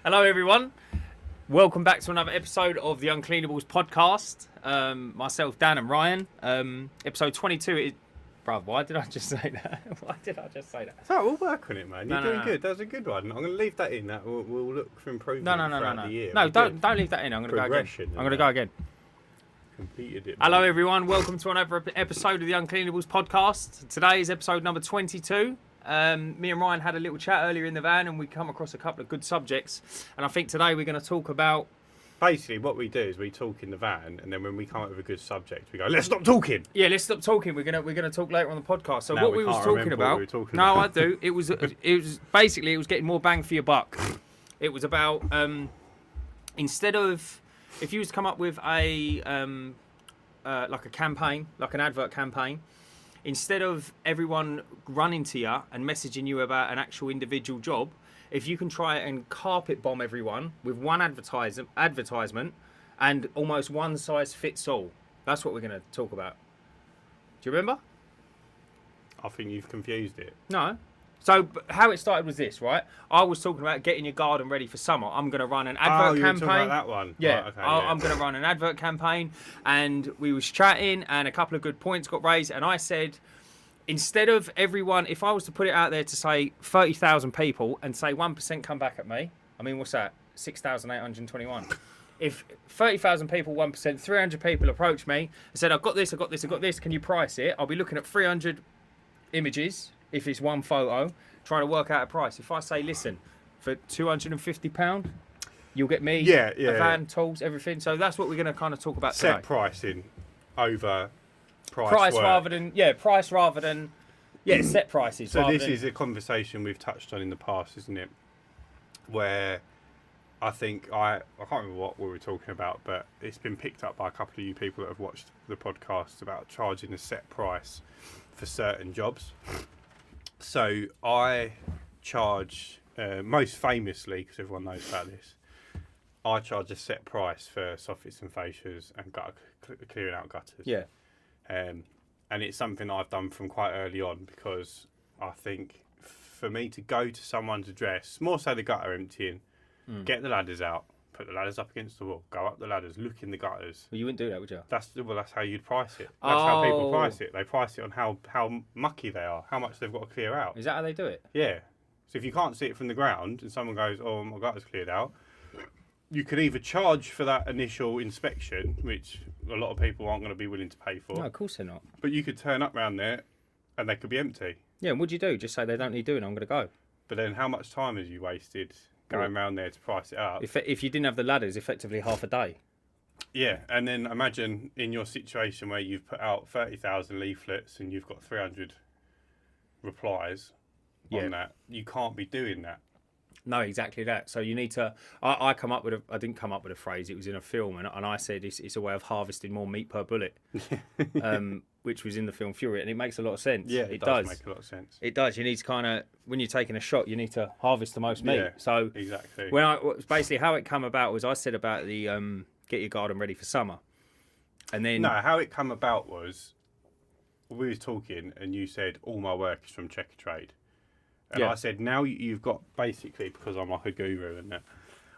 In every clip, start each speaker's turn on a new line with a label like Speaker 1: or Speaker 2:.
Speaker 1: Hello, everyone. Welcome back to another episode of the Uncleanables Podcast. Myself, Dan, and Ryan. Episode 22. Bruv, why did I just say that?
Speaker 2: So we'll work on it, man. You're doing good. That was a good one. I'm going to leave that in. That we'll look for improvement throughout the year.
Speaker 1: No, don't leave that in. I'm going to go again.
Speaker 2: Completed it.
Speaker 1: Hello, everyone. Welcome to another episode of the Uncleanables Podcast. Today is episode number 22. Me and Ryan had a little chat earlier in the van and we come across a couple of good subjects. And I think today we're going to talk about...
Speaker 2: Basically, what we do is we talk in the van, and then when we come up with a good subject, we go, let's stop talking.
Speaker 1: Yeah, let's stop talking. We're gonna talk later on the podcast. So
Speaker 2: now
Speaker 1: what we was talking about... No, I do. It was basically, it was getting more bang for your buck. It was about, instead of... If you was to come up with a like a campaign, like an advert campaign, instead of everyone running to you and messaging you about an actual individual job, if you can try and carpet bomb everyone with one advertisement and almost one size fits all, that's what we're going to talk about. Do you remember?
Speaker 2: I think you've confused it.
Speaker 1: No. So how it started was this, right? I was talking about getting your garden ready for summer. I'm going to run an advert campaign.
Speaker 2: You were talking about that one?
Speaker 1: Yeah,
Speaker 2: right, okay,
Speaker 1: I'm going to run an advert campaign. And we was chatting and a couple of good points got raised. And I said, instead of everyone, if I was to put it out there to say 30,000 people and say 1% come back at me, I mean, what's that? 6,821. If 30,000 people, 1%, 300 people approach me and said, I've got this, can you price it? I'll be looking at 300 images. If it's one photo, trying to work out a price. If I say, listen, for £250, you'll get me a van, tools, everything. So that's what we're going to kind of talk about today.
Speaker 2: Set pricing over
Speaker 1: price rather than set prices.
Speaker 2: So this is a conversation we've touched on in the past, isn't it? Where I think I can't remember what we were talking about, but it's been picked up by a couple of you people that have watched the podcast about charging a set price for certain jobs. So I charge, most famously, because everyone knows about this, I charge a set price for soffits and fascias and clearing out gutters.
Speaker 1: Yeah.
Speaker 2: And it's something I've done from quite early on, because I think for me to go to someone's address, more so the gutter emptying, get the ladders out, put the ladders up against the wall, go up the ladders, look in the gutters.
Speaker 1: Well, you wouldn't do that, would you?
Speaker 2: That's how you'd price it. That's how people price it. They price it on how mucky they are, how much they've got to clear out.
Speaker 1: Is that how they do it?
Speaker 2: Yeah. So if you can't see it from the ground and someone goes, oh, my gutter's cleared out, you can either charge for that initial inspection, which a lot of people aren't going to be willing to pay for.
Speaker 1: No, of course they're not.
Speaker 2: But you could turn up round there and they could be empty.
Speaker 1: Yeah, and what'd you do? Just say they don't need doing, I'm going to go.
Speaker 2: But then how much time have you wasted going round there to price it up?
Speaker 1: If you didn't have the ladders, effectively half a day.
Speaker 2: Yeah, and then imagine in your situation where you've put out 30,000 leaflets and you've got 300 replies on that. You can't be doing that.
Speaker 1: No, exactly that. So you need to... I didn't come up with a phrase. It was in a film, and I said it's a way of harvesting more meat per bullet, which was in the film Fury, and it makes a lot of sense.
Speaker 2: Yeah, it does make a lot of sense.
Speaker 1: It does. You need to kind of... When you're taking a shot, you need to harvest the most meat.
Speaker 2: Yeah,
Speaker 1: so
Speaker 2: exactly.
Speaker 1: Basically how it come about was I said about the get your garden ready for summer, and then...
Speaker 2: No, how it come about was we was talking, and you said all my work is from Checker Trade. And I said, now you've got, basically, because I'm like a guru and that,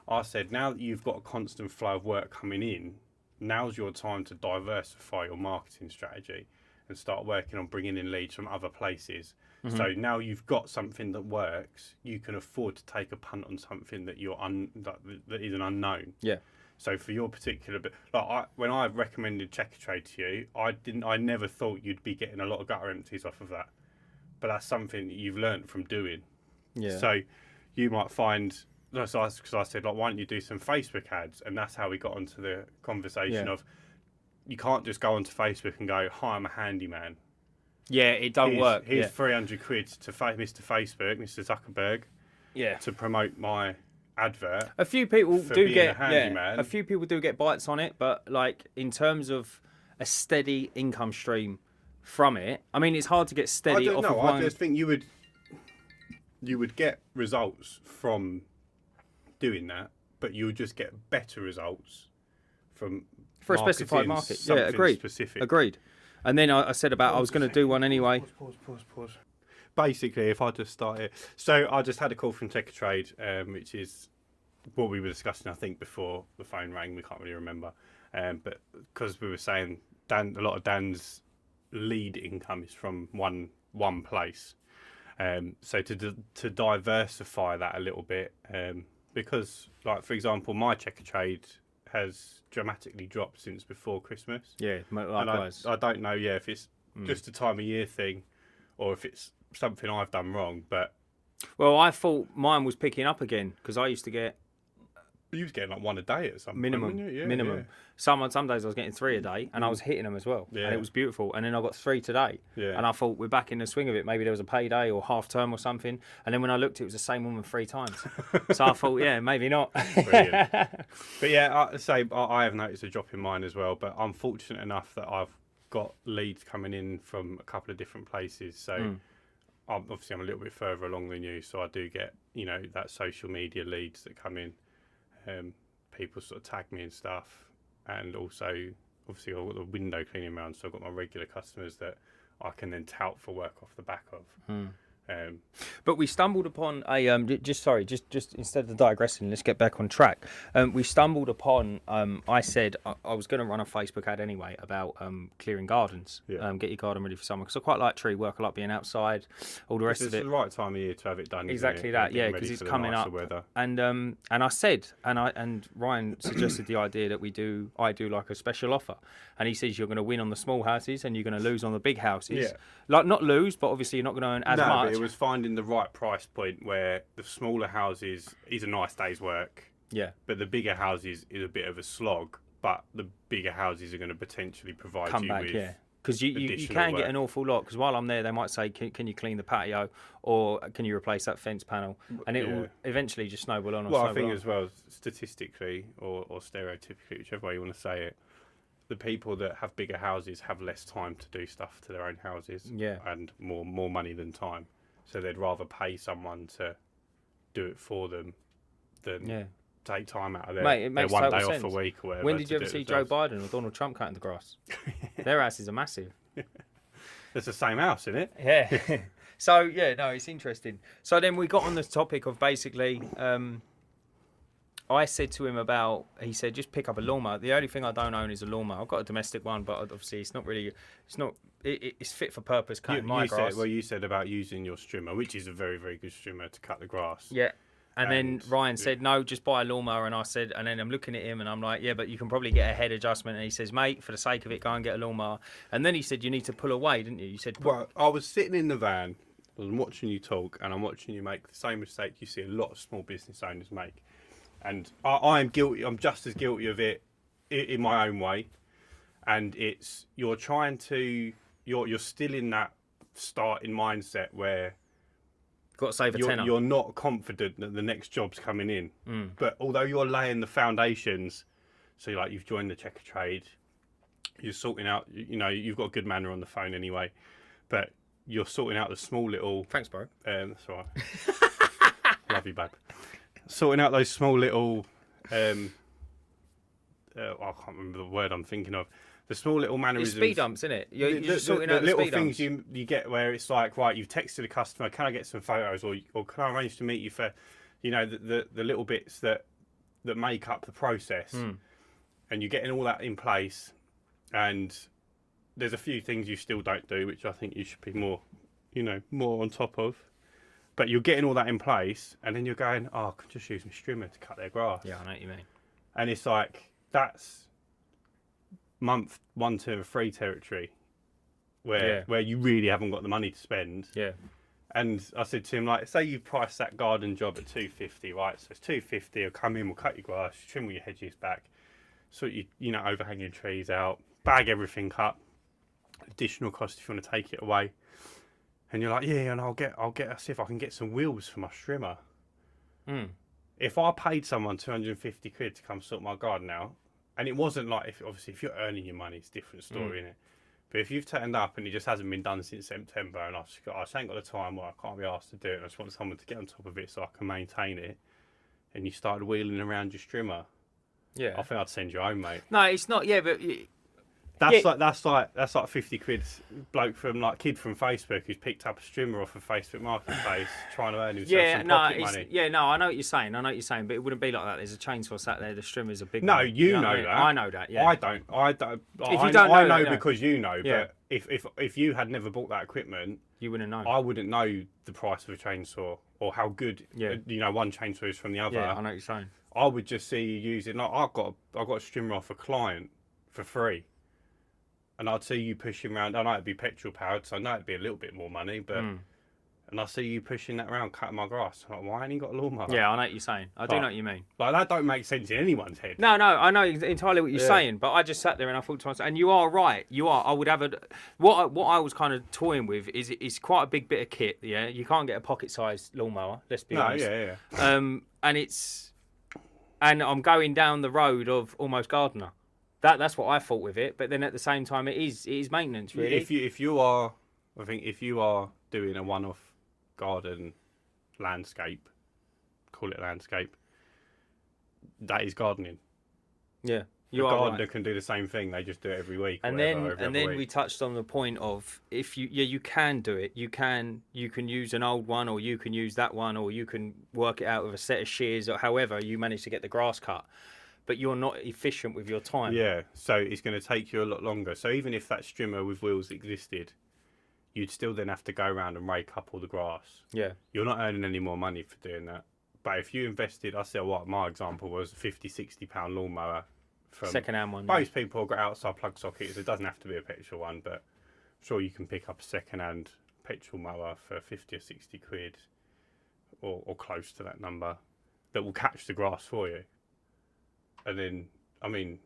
Speaker 2: I said, now that you've got a constant flow of work coming in, now's your time to diversify your marketing strategy and start working on bringing in leads from other places. Mm-hmm. So now you've got something that works, you can afford to take a punt on something that that is an unknown.
Speaker 1: Yeah.
Speaker 2: So for your particular bit, when I recommended Checker Trade to you, I never thought you'd be getting a lot of gutter empties off of that. But that's something that you've learnt from doing. Yeah. So you might find, because I said, why don't you do some Facebook ads? And that's how we got onto the conversation of, you can't just go onto Facebook and go, hi, I'm a handyman.
Speaker 1: Yeah, it don't work.
Speaker 2: Here's 300 quid to Mr. Facebook, Mr. Zuckerberg, to promote my advert.
Speaker 1: A few people do get a few people do get bites on it, but like in terms of a steady income stream from it, I mean, it's hard to get steady.
Speaker 2: I just think you would get results from doing that, but you would just get better results for
Speaker 1: a specified market. Yeah, agreed.
Speaker 2: Specific.
Speaker 1: Agreed. And then I said about I was going to do one anyway.
Speaker 2: Pause. Basically, if I just start it, so I just had a call from Checker Trade, which is what we were discussing, I think, before the phone rang, we can't really remember. But because we were saying a lot of Dan's lead income is from one place. So to diversify that a little bit, because, like, for example, my checker trade has dramatically dropped since before Christmas.
Speaker 1: Yeah, likewise.
Speaker 2: And I don't know, if it's just a time of year thing or if it's something I've done wrong, but...
Speaker 1: Well, I thought mine was picking up again because I used to get...
Speaker 2: You was getting like one a day at some
Speaker 1: minimum,
Speaker 2: point, yeah,
Speaker 1: minimum.
Speaker 2: Yeah.
Speaker 1: Some days I was getting 3 a day, and I was hitting them as well, and it was beautiful. And then I got 3 today, and I thought we're back in the swing of it. Maybe there was a payday or half term or something. And then when I looked, it was the same woman 3 times. So I thought, maybe not.
Speaker 2: Brilliant. But yeah, I have noticed a drop in mine as well. But I'm fortunate enough that I've got leads coming in from a couple of different places. So I'm a little bit further along than you, so I do get that social media leads that come in. People sort of tag me and stuff, and also obviously I've got the window cleaning round, so I've got my regular customers that I can then tout for work off the back of.
Speaker 1: But we stumbled upon a just instead of digressing, let's get back on track. We stumbled upon I said I was going to run a Facebook ad anyway about clearing gardens, get your garden ready for summer, because I quite like tree work, I like being outside, all the rest of it.
Speaker 2: It's the right time of year to have it done.
Speaker 1: Exactly that, because it's coming up.
Speaker 2: Weather.
Speaker 1: And I said, and Ryan suggested the idea that I do like a special offer, and he says you're going to win on the small houses and you're going to lose on the big houses. Like, not lose, but obviously you're not going to earn as much.
Speaker 2: It was finding the right price point where the smaller houses is a nice day's work.
Speaker 1: Yeah.
Speaker 2: But the bigger houses is a bit of a slog. But the bigger houses are going to potentially provide you with
Speaker 1: because you can get an awful lot. Because while I'm there, they might say, "Can you clean the patio, or can you replace that fence panel?" And it will eventually just snowball on.
Speaker 2: Well, I think as well, statistically or stereotypically, whichever way you want to say it, the people that have bigger houses have less time to do stuff to their own houses, and more money than time. So they'd rather pay someone to do it for them than take time out of their one day off a week or whatever.
Speaker 1: When did you ever see Joe Biden or Donald Trump cutting the grass? Their houses are massive.
Speaker 2: It's the same house, isn't it?
Speaker 1: Yeah. So, it's interesting. So then we got on the topic of basically... I said to him he said, just pick up a lawnmower. The only thing I don't own is a lawnmower. I've got a domestic one, but obviously it's fit for purpose cutting my grass.
Speaker 2: You said about using your strimmer, which is a very, very good strimmer to cut the grass.
Speaker 1: Yeah. And then Ryan said, no, just buy a lawnmower. And I said, and then I'm looking at him and I'm like, yeah, but you can probably get a head adjustment. And he says, mate, for the sake of it, go and get a lawnmower. And then he said, you need to pull away, didn't you? You said,
Speaker 2: well, I was sitting in the van, I'm watching you talk, and I'm watching you make the same mistake you see a lot of small business owners make. And I am guilty. I'm just as guilty of it in my own way. And it's you're still in that starting mindset where
Speaker 1: got to save a tenner.
Speaker 2: You're not confident that the next job's coming in. But although you're laying the foundations, so you've joined the checker trade, you're sorting out. You've got good manner on the phone anyway, but you're sorting out the small little.
Speaker 1: Thanks, bro.
Speaker 2: That's all right. Love you, babe. Sorting out those small little, I can't remember the word I'm thinking of. The small little mannerisms.
Speaker 1: It's speed dumps, isn't it? You're just sorting out the
Speaker 2: little
Speaker 1: speed
Speaker 2: things
Speaker 1: dumps.
Speaker 2: you get where it's like, right, you've texted a customer, can I get some photos, or can I arrange to meet you for, the little bits that make up the process, and you're getting all that in place, and there's a few things you still don't do, which I think you should be more on top of. But you're getting all that in place, and then you're going, I can just use my strimmer to cut their grass.
Speaker 1: Yeah, I know what you mean.
Speaker 2: And it's like, that's month 1, 2, 3 territory, where you really haven't got the money to spend. Yeah. And I said to him, say you price that garden job at $250, right? So it's $250. I'll come in, we'll cut your grass, trim all your hedges back, sort overhanging trees out, bag everything up. Additional cost if you want to take it away. And you're like, yeah, and I'll see if I can get some wheels for my strimmer. If I paid someone 250 quid to come sort my garden out, and it wasn't like, if you're earning your money, it's a different story, innit? But if you've turned up and it just hasn't been done since September, and I just ain't got the time, I can't be asked to do it, and I just want someone to get on top of it so I can maintain it, and you started wheeling around your strimmer, I think I'd send you home, mate.
Speaker 1: No, it's not, but...
Speaker 2: That's like 50 quid bloke from kid from Facebook who's picked up a strimmer off of Facebook Marketplace trying to earn himself some pocket money.
Speaker 1: Yeah, no, I know what you're saying. But it wouldn't be like that. There's a chainsaw sat there. The strimmer's a big.
Speaker 2: No,
Speaker 1: one.
Speaker 2: you know that.
Speaker 1: I know that. Yeah.
Speaker 2: I don't.
Speaker 1: If you don't know,
Speaker 2: I know
Speaker 1: that,
Speaker 2: because you know.
Speaker 1: Yeah.
Speaker 2: But if you had never bought that equipment,
Speaker 1: you wouldn't know.
Speaker 2: I wouldn't know the price of a chainsaw or how good one chainsaw is from the other.
Speaker 1: Yeah, I know what you're saying.
Speaker 2: I would just see you use it. Like I got a strimmer off a client for free. And I'd see you pushing around. I know it'd be petrol powered, so I know it'd be a little bit more money. But and I see you pushing that around, cutting my grass. I'm like, why ain't he got a lawnmower?
Speaker 1: Yeah, I know what you're saying. I do know what you mean.
Speaker 2: Like that don't make sense in anyone's head.
Speaker 1: No, I know entirely what you're saying. But I just sat there and I thought to myself, and you are right. You are. I would have what I was kind of toying with is it's quite a big bit of kit. Yeah, you can't get a pocket-sized lawnmower. Let's be honest.
Speaker 2: Yeah.
Speaker 1: And I'm going down the road of almost gardener. That's what I thought with it, but then at the same time, it is maintenance really.
Speaker 2: If you are doing a one-off garden landscape, call it landscape, that is gardening.
Speaker 1: Yeah,
Speaker 2: the gardener can do the same thing. They just do it every week.
Speaker 1: And then we touched on the point of if you can do it. You can use an old one, or you can use that one, or you can work it out with a set of shears, or however you manage to get the grass cut. But you're not efficient with your time.
Speaker 2: Yeah, so it's going to take you a lot longer. So even if that strimmer with wheels existed, you'd still then have to go around and rake up all the grass.
Speaker 1: Yeah.
Speaker 2: You're not earning any more money for doing that. But if you invested, I said what my example was, a £50-60 lawnmower. From
Speaker 1: second-hand one.
Speaker 2: Most people have got outside plug sockets. It doesn't have to be a petrol one, but I'm sure you can pick up a second-hand petrol mower for 50 or 60 quid or close to that number that will catch the grass for you. And then, I mean,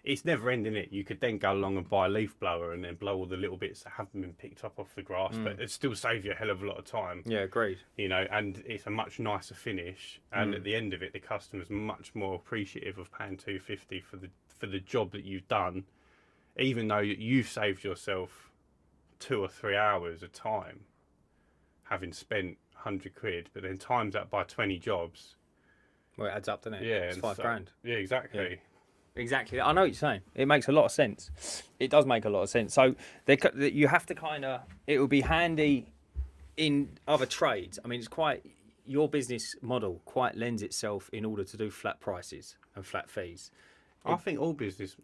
Speaker 2: it's never ending it. You could then go along and buy a leaf blower and then blow all the little bits that haven't been picked up off the grass, but it'd still save you a hell of a lot of time.
Speaker 1: Yeah, agreed.
Speaker 2: And it's a much nicer finish. And at the end of it, the customer's much more appreciative of paying $250 for the job that you've done, even though you've saved yourself 2 or 3 hours of time, having spent 100 quid, but then times that by 20 jobs.
Speaker 1: Well, it adds up, doesn't it?
Speaker 2: Yeah,
Speaker 1: it's $5,000.
Speaker 2: Yeah, exactly.
Speaker 1: Yeah. Exactly. I know what you're saying. It makes a lot of sense. It does make a lot of sense. So you have to kind of. It would be handy in other trades. I mean, it's quite your business model quite lends itself in order to do flat prices and flat fees.
Speaker 2: I think all business,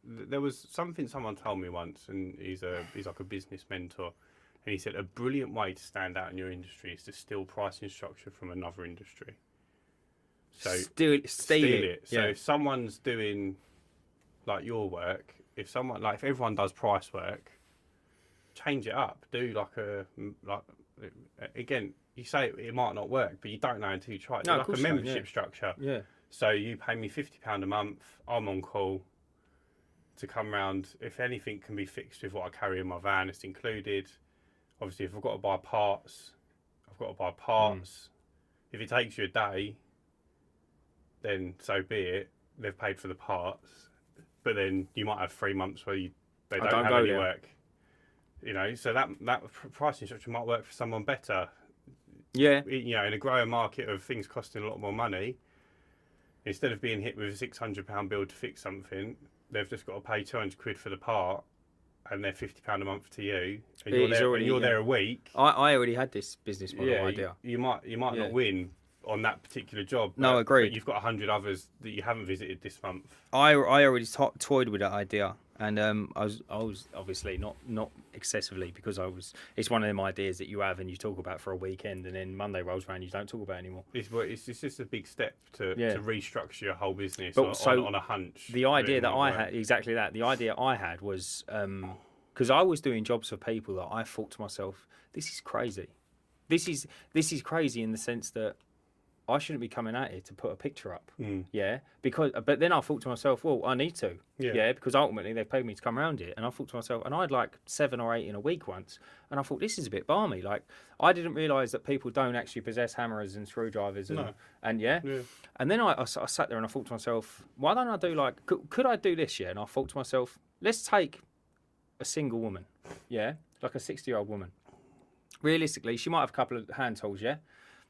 Speaker 2: there was something someone told me once, and he's like a business mentor, and he said a brilliant way to stand out in your industry is to steal pricing structure from another industry. So
Speaker 1: steal it.
Speaker 2: So if someone's doing your work, if everyone does price work, change it up. Do again. You say it might not work, but you don't know until you try it.
Speaker 1: No,
Speaker 2: like a membership structure.
Speaker 1: Yeah.
Speaker 2: So you pay me £50 a month. I'm on call to come round. If anything can be fixed with what I carry in my van, it's included. Obviously, if I've got to buy parts, I've got to buy parts. If it takes you a day, then so be it. They've paid for the parts, but then you might have 3 months where they don't have any work. So that pricing structure might work for someone better.
Speaker 1: Yeah.
Speaker 2: In a growing market of things costing a lot more money, instead of being hit with a £600 bill to fix something, they've just got to pay 200 quid for the part, and they're £50 a month to you, and you're there a week.
Speaker 1: I already had this business model idea.
Speaker 2: You might not win on that particular job.
Speaker 1: No, agreed.
Speaker 2: But you've got 100 others that you haven't visited this month.
Speaker 1: I already toyed with that idea, and I was obviously not excessively, because it's one of them ideas that you have and you talk about for a weekend, and then Monday rolls around, you don't talk about it anymore.
Speaker 2: It's just a big step to restructure your whole business on a hunch.
Speaker 1: The idea that I had, exactly that. The idea I had was because I was doing jobs for people that I thought to myself, this is crazy. This is crazy in the sense that I shouldn't be coming out here to put a picture up, but then I thought to myself, well, I need to, because ultimately they've paid me to come around here, and I thought to myself, and I had 7 or 8 in a week once, and I thought, this is a bit balmy. I didn't realise that people don't actually possess hammers and screwdrivers, and then I sat there and I thought to myself, why don't I do could I do this? And I thought to myself, let's take a single woman, like a 60-year-old woman. Realistically, she might have a couple of hand tools,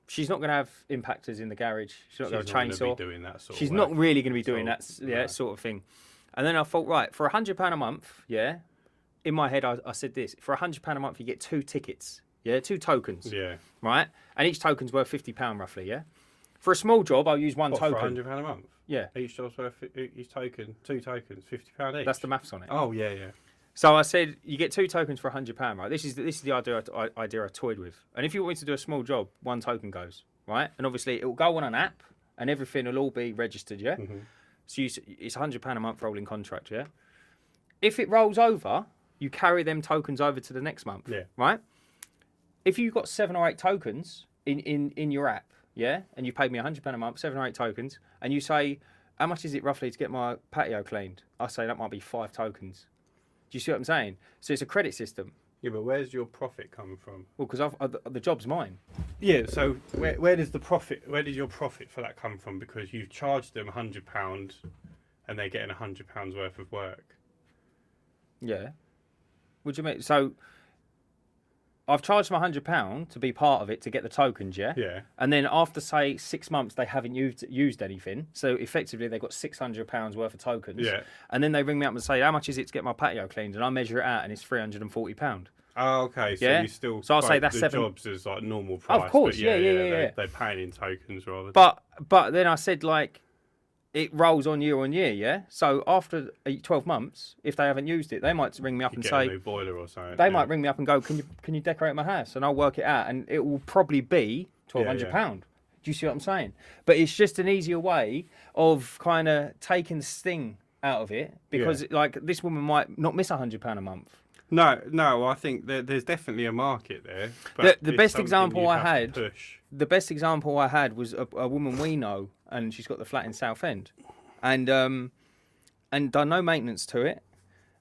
Speaker 1: She's not going to have impactors in the garage. She's not going to have a chainsaw.
Speaker 2: Doing that sort
Speaker 1: She's
Speaker 2: of
Speaker 1: not
Speaker 2: work.
Speaker 1: really going to be doing that sort of thing. And then I thought, right, for £100 a month, yeah. In my head, I said this: for £100 a month, you get 2 tickets, yeah, 2 tokens,
Speaker 2: Yeah.
Speaker 1: right, and each token's worth £50 roughly, yeah. For a small job, I'll use one
Speaker 2: What,
Speaker 1: token.
Speaker 2: for £100 a month?
Speaker 1: Yeah.
Speaker 2: Each job's worth, each token, 2 tokens, £50 each.
Speaker 1: That's the maths on it.
Speaker 2: Oh, yeah, yeah.
Speaker 1: So I said, you get 2 tokens for £100, right? This is the idea I toyed with. And if you want me to do a small job, 1 token goes, right? And obviously, it will go on an app, and everything will all be registered, yeah.
Speaker 2: Mm-hmm.
Speaker 1: So it's £100 a month rolling contract, yeah. If it rolls over, you carry them tokens over to the next month,
Speaker 2: Yeah.
Speaker 1: right? If you've got 7 or 8 tokens in your app, yeah, and you paid me £100 a month, 7 or 8 tokens, and you say, how much is it roughly to get my patio cleaned? I say that might be 5 tokens. Do you see what I'm saying? So it's a credit system.
Speaker 2: Yeah, but where's your profit coming from?
Speaker 1: Well, because the job's mine.
Speaker 2: Yeah, so where does your profit for that come from? Because you've charged them £100 and they're getting £100 worth of work.
Speaker 1: Yeah. What do you mean? So I've charged them £100 to be part of it to get the tokens, yeah?
Speaker 2: Yeah.
Speaker 1: And then after, say, 6 months, they haven't used anything. So effectively, they've got £600 worth of tokens.
Speaker 2: Yeah.
Speaker 1: And then they ring me up and say, how much is it to get my patio cleaned? And I measure it out and it's £340.
Speaker 2: Oh, okay. So
Speaker 1: Yeah?
Speaker 2: you still
Speaker 1: So I'll say
Speaker 2: quote
Speaker 1: that's
Speaker 2: the
Speaker 1: 7
Speaker 2: jobs as like normal price.
Speaker 1: Of course,
Speaker 2: but
Speaker 1: yeah.
Speaker 2: They're paying in tokens rather.
Speaker 1: But then I said, like, it rolls on year, yeah? So after 12 months, if they haven't used it, they might ring me up
Speaker 2: you
Speaker 1: and
Speaker 2: get
Speaker 1: say...
Speaker 2: a new boiler or something.
Speaker 1: They might ring me up and go, can you decorate my house? And I'll work it out, and it will probably be £1,200.
Speaker 2: Yeah.
Speaker 1: Do you see what I'm saying? But it's just an easier way of kind of taking the sting out of it, because like this woman might not miss £100 a month.
Speaker 2: No, I think there's definitely a market there. But
Speaker 1: The best example I had,
Speaker 2: push.
Speaker 1: the best example I had was a woman we know, and she's got the flat in Southend, and done no maintenance to it.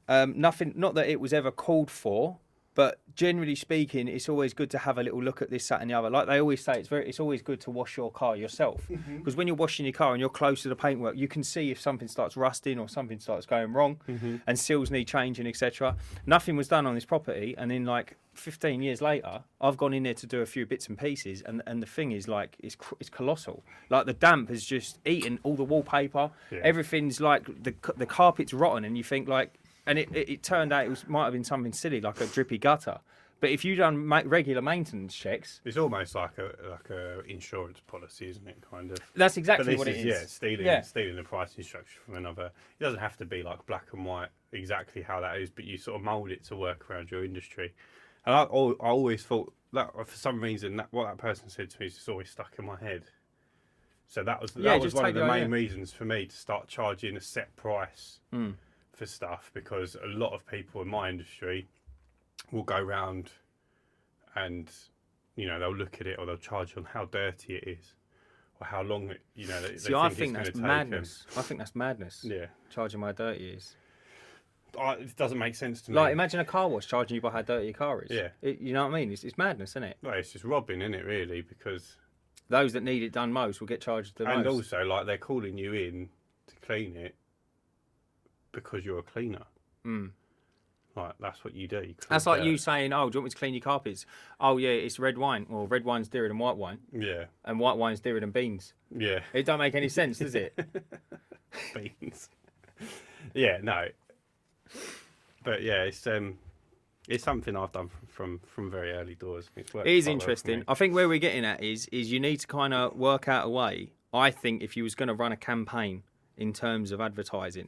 Speaker 1: Nothing, not that it was ever called for, but generally speaking, it's always good to have a little look at this, that, and the other. Like they always say, it's always good to wash your car yourself, because when you're washing your car and you're close to the paintwork, you can see if something starts rusting or something starts going wrong, and seals need changing, etc. Nothing was done on this property, and in like 15 years later, I've gone in there to do a few bits and pieces, and the thing is like it's colossal. Like the damp has just eaten all the wallpaper.
Speaker 2: Yeah.
Speaker 1: Everything's like the carpet's rotten, and you think like. And it turned out might have been something silly, like a drippy gutter. But if you done regular maintenance checks...
Speaker 2: It's almost like a insurance policy, isn't it, kind of?
Speaker 1: That's exactly what it is.
Speaker 2: Yeah, stealing the pricing structure from another. It doesn't have to be like black and white, exactly how that is, but you sort of mould it to work around your industry. And I always thought that, for some reason, what that person said to me is just always stuck in my head. So that was one of the main reasons for me to start charging a set price for stuff, because a lot of people in my industry will go round and they'll look at it, or they'll charge on how dirty it is or how long it
Speaker 1: I think that's madness. I think that's madness.
Speaker 2: Yeah,
Speaker 1: charging my dirty is.
Speaker 2: It doesn't make sense to me.
Speaker 1: Like imagine a car wash charging you by how dirty your car is.
Speaker 2: Yeah,
Speaker 1: you know what I mean? It's madness, isn't it?
Speaker 2: Well, it's just robbing, isn't it? Really, because
Speaker 1: those that need it done most will get charged the most.
Speaker 2: And also, like, they're calling you in to clean it because you're a cleaner. Like, that's what you do.
Speaker 1: That's like you saying, oh, do you want me to clean your carpets? Oh, yeah, it's red wine. Well, red wine's dearer than white wine.
Speaker 2: Yeah.
Speaker 1: And white wine's dearer than beans.
Speaker 2: Yeah.
Speaker 1: It don't make any sense, does it?
Speaker 2: Beans. Yeah, no. But, yeah, it's something I've done from very early doors. It
Speaker 1: is interesting. I think where we're getting at is you need to kind of work out a way. I think if you was going to run a campaign in terms of advertising,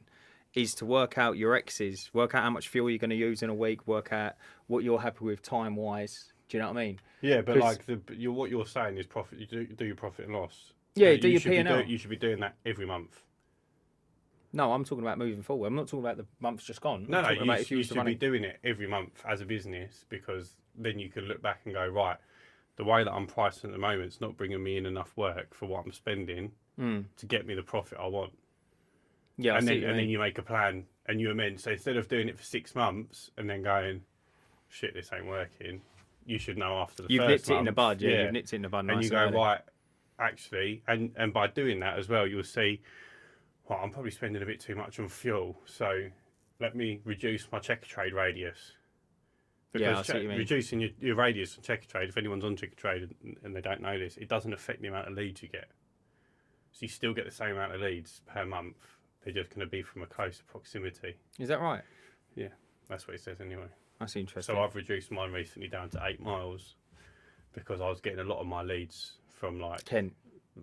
Speaker 1: is to work out your X's, work out how much fuel you're going to use in a week, work out what you're happy with time-wise. Do you know what I mean?
Speaker 2: Yeah, but like what you're saying is profit. You do your profit and loss.
Speaker 1: Yeah, do your P&L.
Speaker 2: You should be doing that every month.
Speaker 1: No, I'm talking about moving forward. I'm not talking about the months just gone.
Speaker 2: No, you should be doing it every month as a business, because then you can look back and go, right, the way that I'm pricing at the moment is not bringing me in enough work for what I'm spending to get me the profit I want. Yeah, and then you make a plan and you amend. So instead of doing it for 6 months and then going, shit, this ain't working, you should know after the first month. You've nipped it in the bud,
Speaker 1: yeah. You've nipped it in the bud.
Speaker 2: And you go, right, actually, and by doing that as well, you'll see, well, I'm probably spending a bit too much on fuel, so let me reduce my checker trade radius. Because
Speaker 1: I see what you mean.
Speaker 2: Reducing your radius on checker trade, if anyone's on checker trade and they don't know this, it doesn't affect the amount of leads you get. So you still get the same amount of leads per month. They're just going to be from a closer proximity.
Speaker 1: Is that right?
Speaker 2: Yeah, that's what it says anyway.
Speaker 1: That's interesting.
Speaker 2: So I've reduced mine recently down to 8 miles because I was getting a lot of my leads from like
Speaker 1: Kent.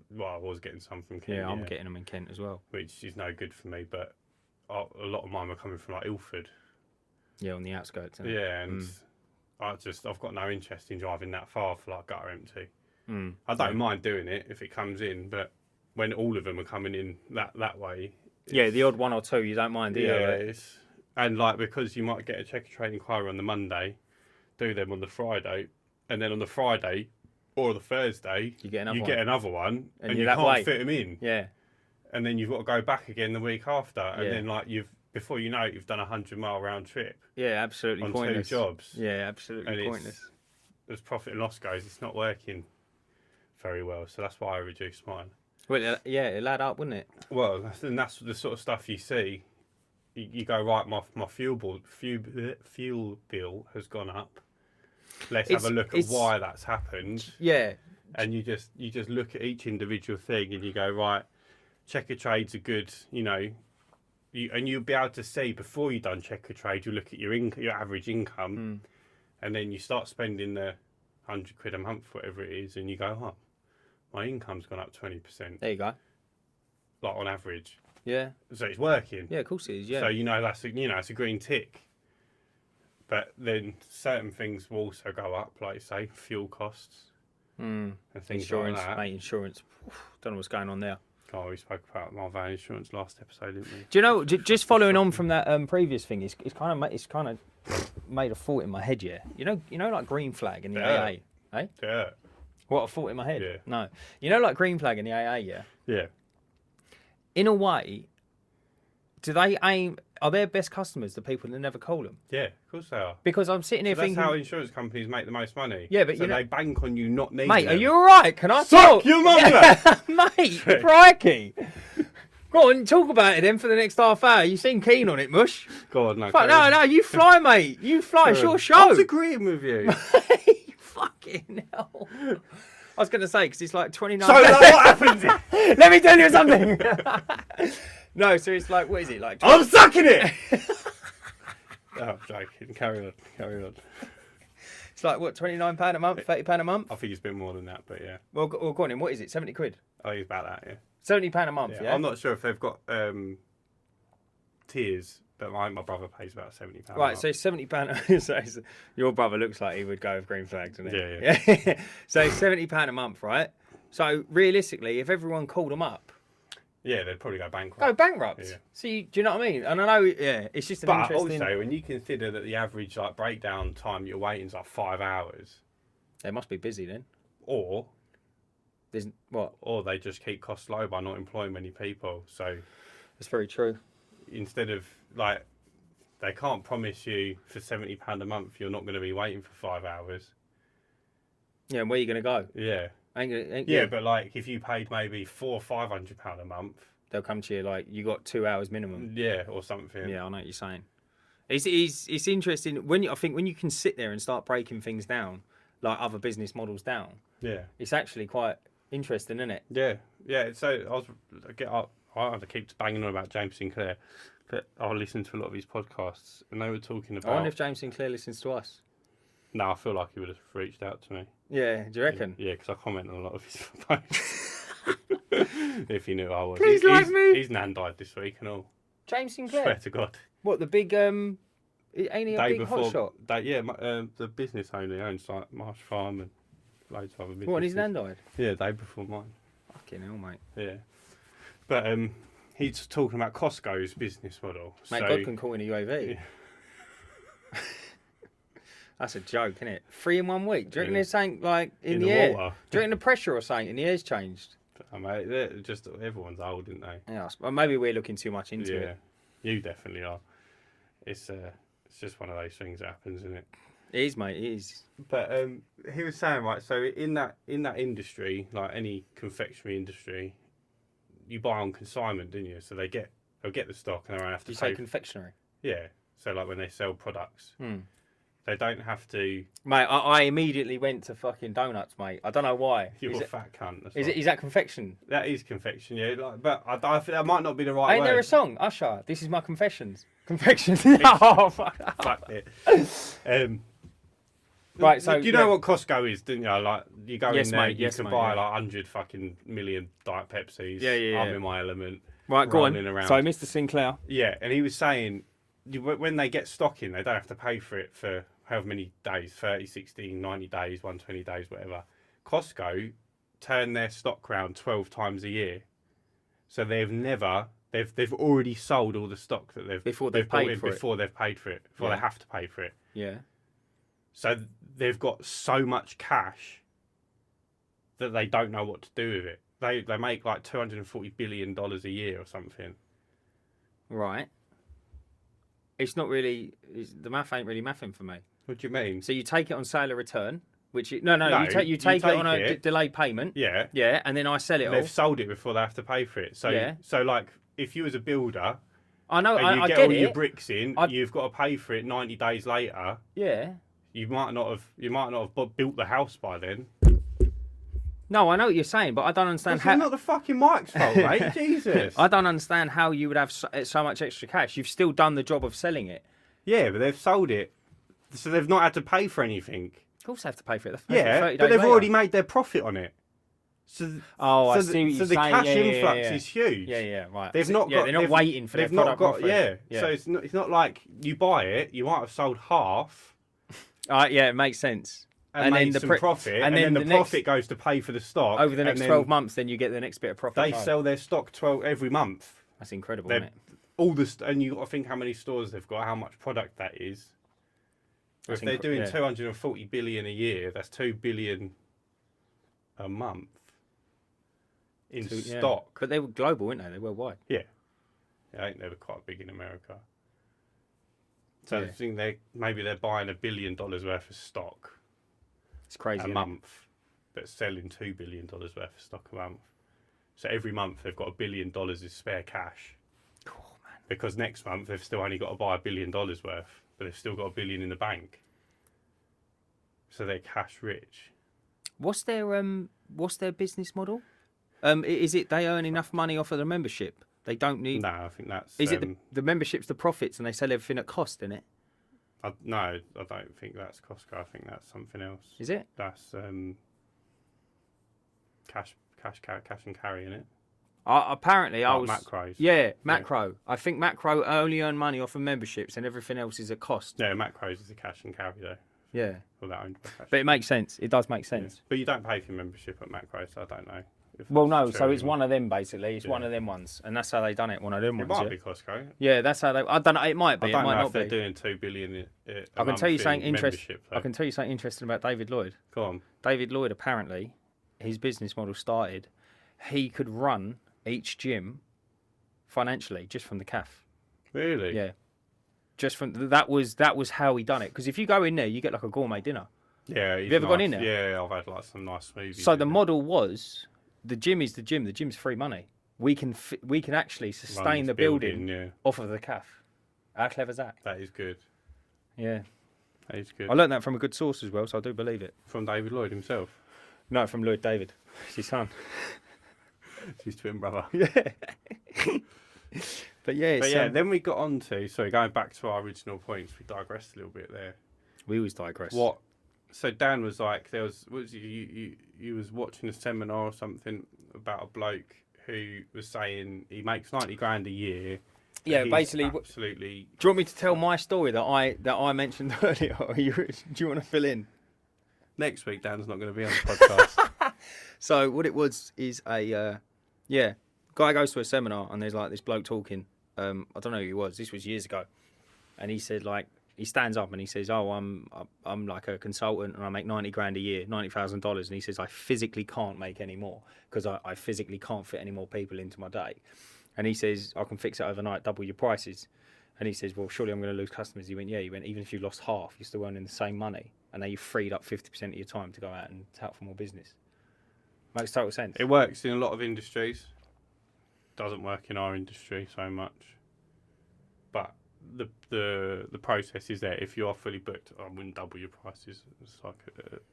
Speaker 2: Well, I was getting some from Kent.
Speaker 1: Yeah, I'm getting them in Kent as well.
Speaker 2: Which is no good for me, but a lot of mine were coming from like Ilford.
Speaker 1: Yeah, on the outskirts. Isn't it?
Speaker 2: Yeah, and I've got no interest in driving that far for like gutter empty.
Speaker 1: Mm.
Speaker 2: I don't mind doing it if it comes in, but when all of them are coming in that way.
Speaker 1: Yeah, the odd one or two you don't mind, do you?
Speaker 2: Yeah, and like because you might get a checker trade inquiry on the Monday, do them on the Friday, and then on the Friday or the Thursday
Speaker 1: you get
Speaker 2: another one, and you
Speaker 1: can't
Speaker 2: can't fit them in.
Speaker 1: Yeah,
Speaker 2: and then you've got to go back again the week after, and then like before you know it, you've done a 100-mile round trip.
Speaker 1: Yeah, absolutely
Speaker 2: on
Speaker 1: pointless.
Speaker 2: 2 jobs.
Speaker 1: Yeah, absolutely pointless.
Speaker 2: As profit and loss goes, it's not working very well, so that's why I reduced mine.
Speaker 1: Well, yeah, it'll add up, wouldn't it?
Speaker 2: Well, that's the sort of stuff you see. You go, right, my fuel bill has gone up. Let's have a look at why that's happened.
Speaker 1: Yeah.
Speaker 2: And you just look at each individual thing and you go, right, checker trades are good, and you'll be able to see before you've done checker trade, you look at your average income, and then you start spending the £100 a month, whatever it is, and you go, oh, my income's gone up 20%.
Speaker 1: There you go.
Speaker 2: Like on average.
Speaker 1: Yeah.
Speaker 2: So it's working.
Speaker 1: Yeah, of course it is. Yeah.
Speaker 2: So it's a green tick. But then certain things will also go up, like say fuel costs and things
Speaker 1: insurance,
Speaker 2: like that.
Speaker 1: Mate, insurance. Don't know what's going on there.
Speaker 2: Oh, we spoke about my van insurance last episode, didn't we?
Speaker 1: Do you know? Just following on from that previous thing, it's kind of made a thought in my head. Yeah. You know, like green flag in the AA. Eh?
Speaker 2: Yeah.
Speaker 1: What a thought in my head.
Speaker 2: Yeah.
Speaker 1: No. You know, like green flag in the AA. Yeah.
Speaker 2: Yeah.
Speaker 1: In a way, are their best customers the people that never call them?
Speaker 2: Yeah, of course they are.
Speaker 1: Because I'm sitting here thinking...
Speaker 2: That's how insurance companies make the most money.
Speaker 1: Yeah, but
Speaker 2: so they bank on you not needing
Speaker 1: Mate,
Speaker 2: them.
Speaker 1: are you all right? Can I
Speaker 2: Suck
Speaker 1: talk?
Speaker 2: your mother!
Speaker 1: Mate, crikey. Go on, talk about it then for the next half hour. You seem keen on it, Mush.
Speaker 2: Go on, no.
Speaker 1: No, you fly, mate. You fly. It's your show.
Speaker 2: I was agreeing with you.
Speaker 1: Fucking hell. I was going to say, because it's like 29...
Speaker 2: So, what happens?
Speaker 1: Let me tell you something. No, so it's like, what is it? Like?
Speaker 2: I'm sucking it! No, I'm joking. Carry on.
Speaker 1: It's like, what, £29 a month, £30 a month?
Speaker 2: I think it's a bit more than that, but yeah.
Speaker 1: Well, go on then. What is it, 70 quid?
Speaker 2: I think it's about that, yeah.
Speaker 1: £70 a month, yeah?
Speaker 2: I'm not sure if they've got tiers, but my brother pays about £70
Speaker 1: Right, so £70. So your brother looks like he would go with green flags, doesn't he?
Speaker 2: Yeah.
Speaker 1: So £70 a month, right? So realistically, if everyone called them up,
Speaker 2: yeah, they'd probably go bankrupt.
Speaker 1: Go bankrupt.
Speaker 2: Yeah.
Speaker 1: See, do you know what I mean? And I know, yeah, it's just an interesting...
Speaker 2: But also, when you consider that the average like breakdown time you're waiting is like 5 hours,
Speaker 1: they must be busy then.
Speaker 2: or
Speaker 1: there's what?
Speaker 2: Or they just keep costs low by not employing many people. So
Speaker 1: that's very true.
Speaker 2: Instead of like, they can't promise you for £70 a month you're not going to be waiting for 5 hours.
Speaker 1: Yeah, and where are you going to go?
Speaker 2: Yeah.
Speaker 1: Yeah,
Speaker 2: but like if you paid maybe £400 or £500 a month,
Speaker 1: they'll come to you like you got 2 hours minimum.
Speaker 2: Yeah, or something.
Speaker 1: Yeah, I know what you're saying. It's interesting I think when you can sit there and start breaking things down, like other business models down.
Speaker 2: Yeah,
Speaker 1: it's actually quite interesting, isn't it?
Speaker 2: Yeah. So I keep banging on about James Sinclair, but I listen to a lot of his podcasts, and they were talking about.
Speaker 1: I wonder if James Sinclair listens to us.
Speaker 2: No, I feel like he would have reached out to me.
Speaker 1: Yeah, do you reckon?
Speaker 2: Yeah, because I comment on a lot of his posts. If you knew who I was.
Speaker 1: Please like me.
Speaker 2: His nan died this week and all.
Speaker 1: James Sinclair?
Speaker 2: Swear to God.
Speaker 1: What, the big, ain't he a big hotshot?
Speaker 2: The business owner, he owns like Marsh Farm and loads of other businesses.
Speaker 1: What, and his nan died?
Speaker 2: Yeah, day before mine.
Speaker 1: Fucking hell, mate.
Speaker 2: Yeah. But he's talking about Costco's business model.
Speaker 1: Mate,
Speaker 2: so,
Speaker 1: God can call in a UAV. Yeah. That's a joke, isn't it? 3 in 1 week. Do you reckon there's something like in the air?
Speaker 2: Water.
Speaker 1: Do you reckon the pressure or something in the air's changed?
Speaker 2: Mate, just everyone's old, isn't they?
Speaker 1: Yeah, well, maybe we're looking too much into it.
Speaker 2: Yeah, you definitely are. It's just one of those things that happens, isn't it?
Speaker 1: It is, mate. It is.
Speaker 2: But he was saying, right, so in that industry, like any confectionery industry, you buy on consignment, didn't you? So they'll get the stock and they won't have to pay.
Speaker 1: You say confectionery?
Speaker 2: Yeah. So like when they sell products, They don't have to.
Speaker 1: Mate, I immediately went to fucking donuts, mate. I don't know why.
Speaker 2: You're a fat cunt.
Speaker 1: Is that confection?
Speaker 2: That is confection, yeah. But I think that might not be the right
Speaker 1: Ain't
Speaker 2: word.
Speaker 1: there a song? Usher, this is my confessions. Confections. Oh,
Speaker 2: fuck it.
Speaker 1: Right, so
Speaker 2: you know what Costco is, didn't you? Like you go in there,
Speaker 1: mate,
Speaker 2: you can buy like 100 fucking million Diet Pepsis.
Speaker 1: Yeah.
Speaker 2: I'm in my element.
Speaker 1: Right, go on.
Speaker 2: Around.
Speaker 1: So, Mr. Sinclair.
Speaker 2: Yeah, and he was saying when they get stock in, they don't have to pay for it for however many days, 30, 60, 90 days, 120 days, whatever. Costco turn their stock round 12 times a year. So they've already sold all the stock that they've paid for it. Before they have to pay for it.
Speaker 1: Yeah.
Speaker 2: So they've got so much cash that they don't know what to do with it. They make like $240 billion a year or something.
Speaker 1: Right. It's not really... the math ain't really mathing for me.
Speaker 2: What do you mean?
Speaker 1: So you take it on sale or return, which... you take it on a delayed payment.
Speaker 2: Yeah.
Speaker 1: Yeah, and then I sell it all.
Speaker 2: They've sold it before they have to pay for it. So,
Speaker 1: yeah.
Speaker 2: So like, if you was a builder...
Speaker 1: I know,
Speaker 2: and you
Speaker 1: I
Speaker 2: get
Speaker 1: get
Speaker 2: all
Speaker 1: it.
Speaker 2: your bricks in, you've got to pay for it 90 days later.
Speaker 1: Yeah.
Speaker 2: You might not have built the house by then.
Speaker 1: No, I know what you're saying, but I don't understand
Speaker 2: how... It's not the fucking mic's fault, mate. Jesus.
Speaker 1: I don't understand how you would have so much extra cash. You've still done the job of selling it.
Speaker 2: Yeah, but they've sold it, so they've not had to pay for anything.
Speaker 1: Of course they have to pay for it.
Speaker 2: Yeah, but they've already made their profit on it. So,
Speaker 1: I see what you're saying.
Speaker 2: So the cash influx is huge.
Speaker 1: Yeah, right.
Speaker 2: They're not waiting for their product offering. Yeah. So it's not like you buy it, you might have sold half.
Speaker 1: Yeah, it makes sense.
Speaker 2: And made some profit, and then the profit goes to pay for the stock.
Speaker 1: Over the next 12 months, then you get the next bit of profit.
Speaker 2: They sell their stock every month.
Speaker 1: That's incredible, isn't it?
Speaker 2: And you got to think how many stores they've got, how much product that is. If they're doing 240 billion a year, that's 2 billion a month in stock.
Speaker 1: But they were global, weren't they? They were worldwide.
Speaker 2: Yeah. I think they were quite big in America. So I think maybe they're buying $1 billion worth of stock.
Speaker 1: It's crazy.
Speaker 2: A month, but selling $2 billion worth of stock a month. So every month they've got $1 billion of spare cash.
Speaker 1: Cool, man.
Speaker 2: Because next month they've still only got to buy $1 billion worth, but they've still got $1 billion in the bank. So they're cash rich.
Speaker 1: What's their business model? Is it they earn enough money off of the membership? They don't need.
Speaker 2: No, I think that's.
Speaker 1: Is it the membership's the profits and they sell everything at cost, isn't it?
Speaker 2: No, I don't think that's Costco. I think that's something else.
Speaker 1: Is it?
Speaker 2: That's cash and carry in it.
Speaker 1: Apparently, I was
Speaker 2: macros.
Speaker 1: Yeah, macro. Yeah. I think macro only earn money off of memberships, and everything else is at cost.
Speaker 2: Yeah, macros is a cash and carry though.
Speaker 1: Yeah.
Speaker 2: Well, that owned by cash.
Speaker 1: But it makes sense. It does make sense.
Speaker 2: Yeah. But you don't pay for membership at macros, so I don't know.
Speaker 1: Well, no. So it's one of them basically. It's one of them ones, and that's how they done it. One of them ones.
Speaker 2: It might be Costco.
Speaker 1: Yeah, that's how they. I don't know. It might be.
Speaker 2: I don't
Speaker 1: it might
Speaker 2: know
Speaker 1: not
Speaker 2: if they're
Speaker 1: be.
Speaker 2: doing $2 billion.
Speaker 1: I can tell you something interesting.
Speaker 2: I
Speaker 1: can tell you something interesting about David Lloyd.
Speaker 2: Go on.
Speaker 1: David Lloyd apparently, his business model started. He could run each gym financially just from the calf.
Speaker 2: Really?
Speaker 1: Yeah. Just from that was how he done it. Because if you go in there, you get like a gourmet dinner.
Speaker 2: Yeah.
Speaker 1: Have you ever gone in there?
Speaker 2: Yeah, I've had like some nice smoothies.
Speaker 1: So the model was. The gym is the gym. The gym's free money. We can actually sustain the building off of the calf. How clever is that?
Speaker 2: That is good.
Speaker 1: Yeah.
Speaker 2: That is good.
Speaker 1: I learned that from a good source as well, so I do believe it.
Speaker 2: From David Lloyd himself?
Speaker 1: No, from Lloyd David. It's his son.
Speaker 2: It's his twin brother.
Speaker 1: Yeah. But yeah,
Speaker 2: then we got on to... Sorry, going back to our original points, we digressed a little bit there.
Speaker 1: We always digress.
Speaker 2: What? So Dan was like, you was watching a seminar or something about a bloke who was saying he makes 90 grand a year.
Speaker 1: Yeah, basically.
Speaker 2: Absolutely.
Speaker 1: Do you want me to tell my story that I mentioned earlier? Or do you want to fill in?
Speaker 2: Next week, Dan's not going to be on the podcast.
Speaker 1: So what it was is guy goes to a seminar and there's like this bloke talking. I don't know who he was. This was years ago, and he said like. He stands up and he says, "Oh, I'm like a consultant and I make 90 grand a year, $90,000." And he says, "I physically can't make any more because I physically can't fit any more people into my day." And he says, "I can fix it overnight, double your prices." And he says, "Well, surely I'm going to lose customers." He went, "Yeah." He went, "Even if you lost half, you're still earning the same money, and now you've freed up 50% of your time to go out and tout for more business." Makes total sense.
Speaker 2: It works in a lot of industries. Doesn't work in our industry so much, but the process is there. If you are fully booked, I wouldn't double your prices. It's like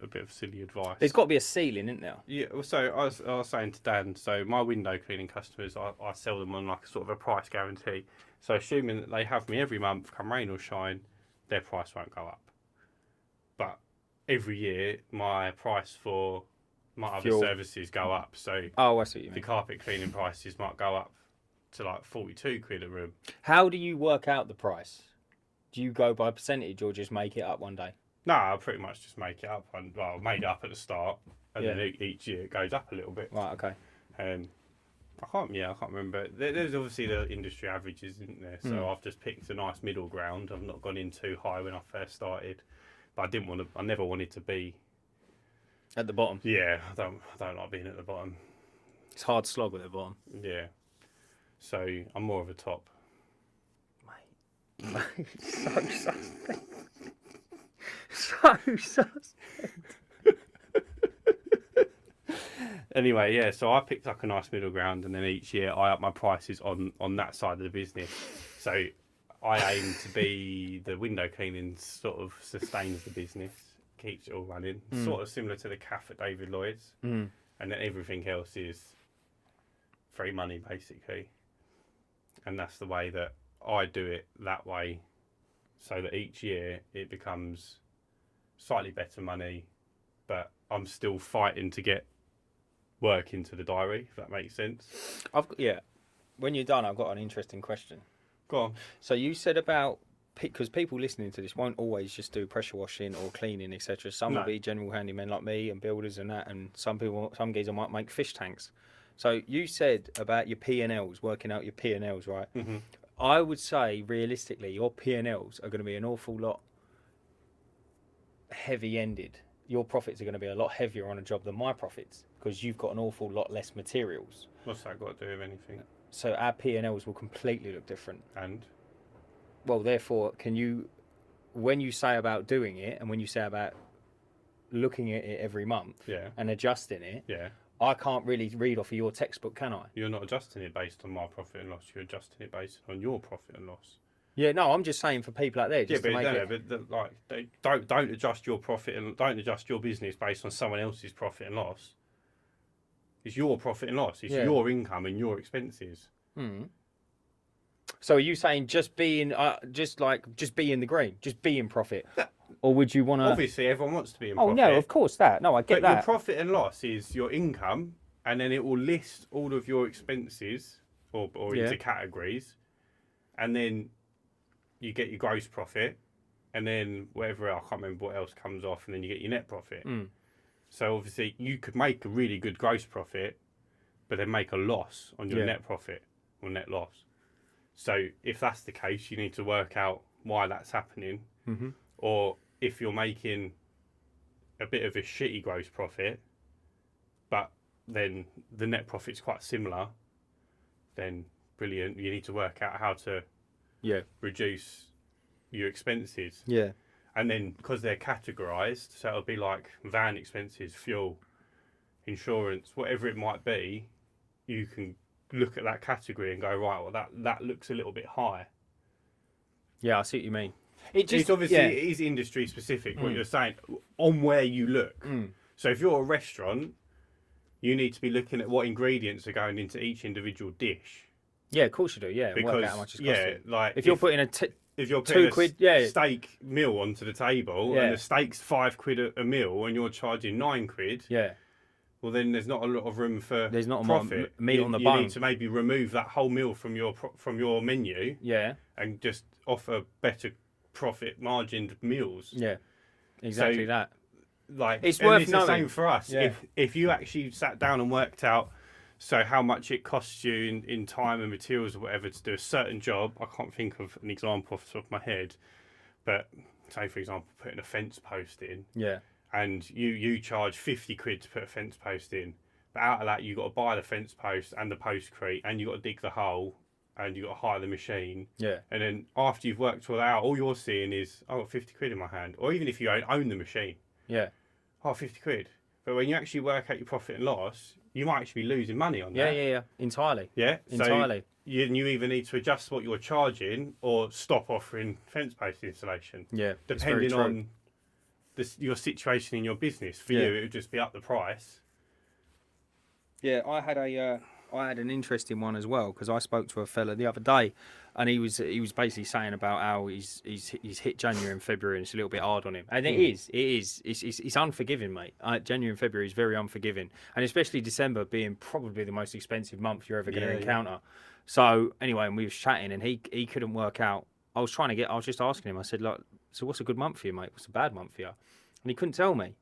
Speaker 2: a bit of silly advice.
Speaker 1: There's got to be a ceiling, isn't there?
Speaker 2: Yeah. So I was saying to Dan. So my window cleaning customers, I sell them on like sort of a price guarantee. So assuming that they have me every month, come rain or shine, their price won't go up. But every year, my price for my other services go up. So
Speaker 1: I see what you mean.
Speaker 2: The carpet cleaning prices might go up to like 42 quid a room.
Speaker 1: How do you work out the price? Do you go by percentage or just make it up one day?
Speaker 2: No, I pretty much just make it up. I made it up at the start, and then each year it goes up a little bit.
Speaker 1: Right, okay.
Speaker 2: I can't remember. There's obviously the industry averages, isn't there? So I've just picked a nice middle ground. I've not gone in too high when I first started, but I never wanted to be
Speaker 1: at the bottom.
Speaker 2: Yeah, I don't like being at the bottom.
Speaker 1: It's hard slog at the bottom.
Speaker 2: Yeah. So I'm more of a top.
Speaker 1: Mate, so suspect. So suspect.
Speaker 2: Anyway, yeah, so I picked up a nice middle ground, and then each year I up my prices on that side of the business. So I aim to be the window cleaning sort of sustains the business, keeps it all running, sort of similar to the cafe at David Lloyd's, and then everything else is free money basically. And that's the way that I do it that way, so that each year it becomes slightly better money, but I'm still fighting to get work into the diary, if that makes sense.
Speaker 1: When you're done, I've got an interesting question.
Speaker 2: Go on.
Speaker 1: So you said about, because people listening to this won't always just do pressure washing or cleaning, etc. Some will be general handymen like me and builders and that, and some geezer might make fish tanks. So you said about your P&Ls, working out your P&Ls, right? Mm-hmm. I would say, realistically, your P&Ls are going to be an awful lot heavy-ended. Your profits are going to be a lot heavier on a job than my profits, because you've got an awful lot less materials.
Speaker 2: What's that got to do with anything?
Speaker 1: So our P&Ls will completely look different.
Speaker 2: And?
Speaker 1: Well, therefore, when you say about doing it, and when you say about looking at it every month and adjusting it, I can't really read off of your textbook, can I?
Speaker 2: You're not adjusting it based on my profit and loss. You're adjusting it based on your profit and loss.
Speaker 1: Yeah, no, I'm just saying for people out there.
Speaker 2: Don't adjust your profit and don't adjust your business based on someone else's profit and loss. It's your profit and loss. It's your income and your expenses.
Speaker 1: Mm. So are you saying just be in the green, just be in profit? Or would you want to...
Speaker 2: Obviously, everyone wants to be in profit.
Speaker 1: Oh, no, of course that. No, I get that.
Speaker 2: But your profit and loss is your income, and then it will list all of your expenses or into categories, and then you get your gross profit, and then whatever, I can't remember what else comes off, and then you get your net profit. Mm. So obviously, you could make a really good gross profit, but then make a loss on your net profit or net loss. So if that's the case, you need to work out why that's happening. Mm-hmm. Or if you're making a bit of a shitty gross profit, but then the net profit's quite similar, then brilliant. You need to work out how to reduce your expenses. Yeah. And then because they're categorised, so it'll be like van expenses, fuel, insurance, whatever it might be, you can look at that category and go, right, well, that looks a little bit high.
Speaker 1: Yeah, I see what you mean.
Speaker 2: It's obviously it is industry specific, what you're saying, on where you look. Mm. So if you're a restaurant, you need to be looking at what ingredients are going into each individual dish.
Speaker 1: Yeah, of course you do. Yeah, because, work out how much it's costing.
Speaker 2: Like
Speaker 1: if you're putting
Speaker 2: if you're putting
Speaker 1: £2
Speaker 2: steak meal onto the table and the steak's £5 a meal and you're charging £9, well then there's not a lot of room for profit.
Speaker 1: Meat on the bone.
Speaker 2: You need to maybe remove that whole meal from your menu. Yeah, and just offer better profit margined meals.
Speaker 1: Yeah, exactly that.
Speaker 2: Like
Speaker 1: it's worth
Speaker 2: it's
Speaker 1: knowing.
Speaker 2: The same for us. Yeah. If you actually sat down and worked out how much it costs you in time and materials or whatever to do a certain job, I can't think of an example off the top of my head, but say for example putting a fence post in. Yeah. And you charge £50 to put a fence post in, but out of that you got to buy the fence post and the postcrete, and you got to dig the hole, and you got to hire the machine. Yeah. And then after you've worked all that out, all you're seeing is, I got £50 in my hand. Or even if you own the machine. Yeah. Oh, £50. But when you actually work out your profit and loss, you might actually be losing money on that.
Speaker 1: Yeah. Entirely.
Speaker 2: Yeah,
Speaker 1: Entirely.
Speaker 2: So you either need to adjust what you're charging or stop offering fence post installation.
Speaker 1: Yeah,
Speaker 2: depending on your situation in your business. For you, it would just be up the price.
Speaker 1: Yeah, I had an interesting one as well, because I spoke to a fella the other day, and he was basically saying about how he's hit January and February and it's a little bit hard on him, and it's unforgiving, mate. January and February is very unforgiving, and especially December being probably the most expensive month you're ever going to encounter. So anyway, and we was chatting, and he couldn't work out. I was just asking him. I said, like, so what's a good month for you, mate? What's a bad month for you? And he couldn't tell me.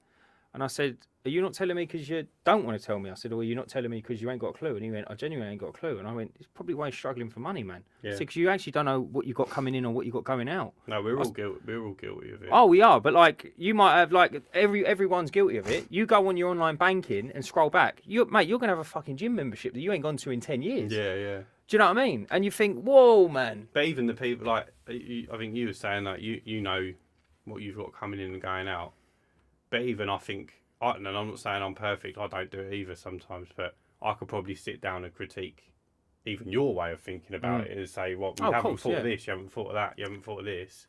Speaker 1: And I said, are you not telling me because you don't want to tell me? I said, or are you not telling me because you ain't got a clue? And he went, I genuinely ain't got a clue. And I went, it's probably why you're struggling for money, man. Yeah. Because you actually don't know what you got coming in or what you got going out.
Speaker 2: No, we're all guilty of it.
Speaker 1: Oh, we are. But like, you might have, like, everyone's guilty of it. You go on your online banking and scroll back. Mate, you're going to have a fucking gym membership that you ain't gone to in 10 years.
Speaker 2: Yeah.
Speaker 1: Do you know what I mean? And you think, whoa, man.
Speaker 2: But even the people, like, I think you were saying that you know what you've got coming in and going out. But even I think, and I'm not saying I'm perfect, I don't do it either sometimes, but I could probably sit down and critique even your way of thinking about it and say, well, you haven't thought of this, you haven't thought of that, you haven't thought of this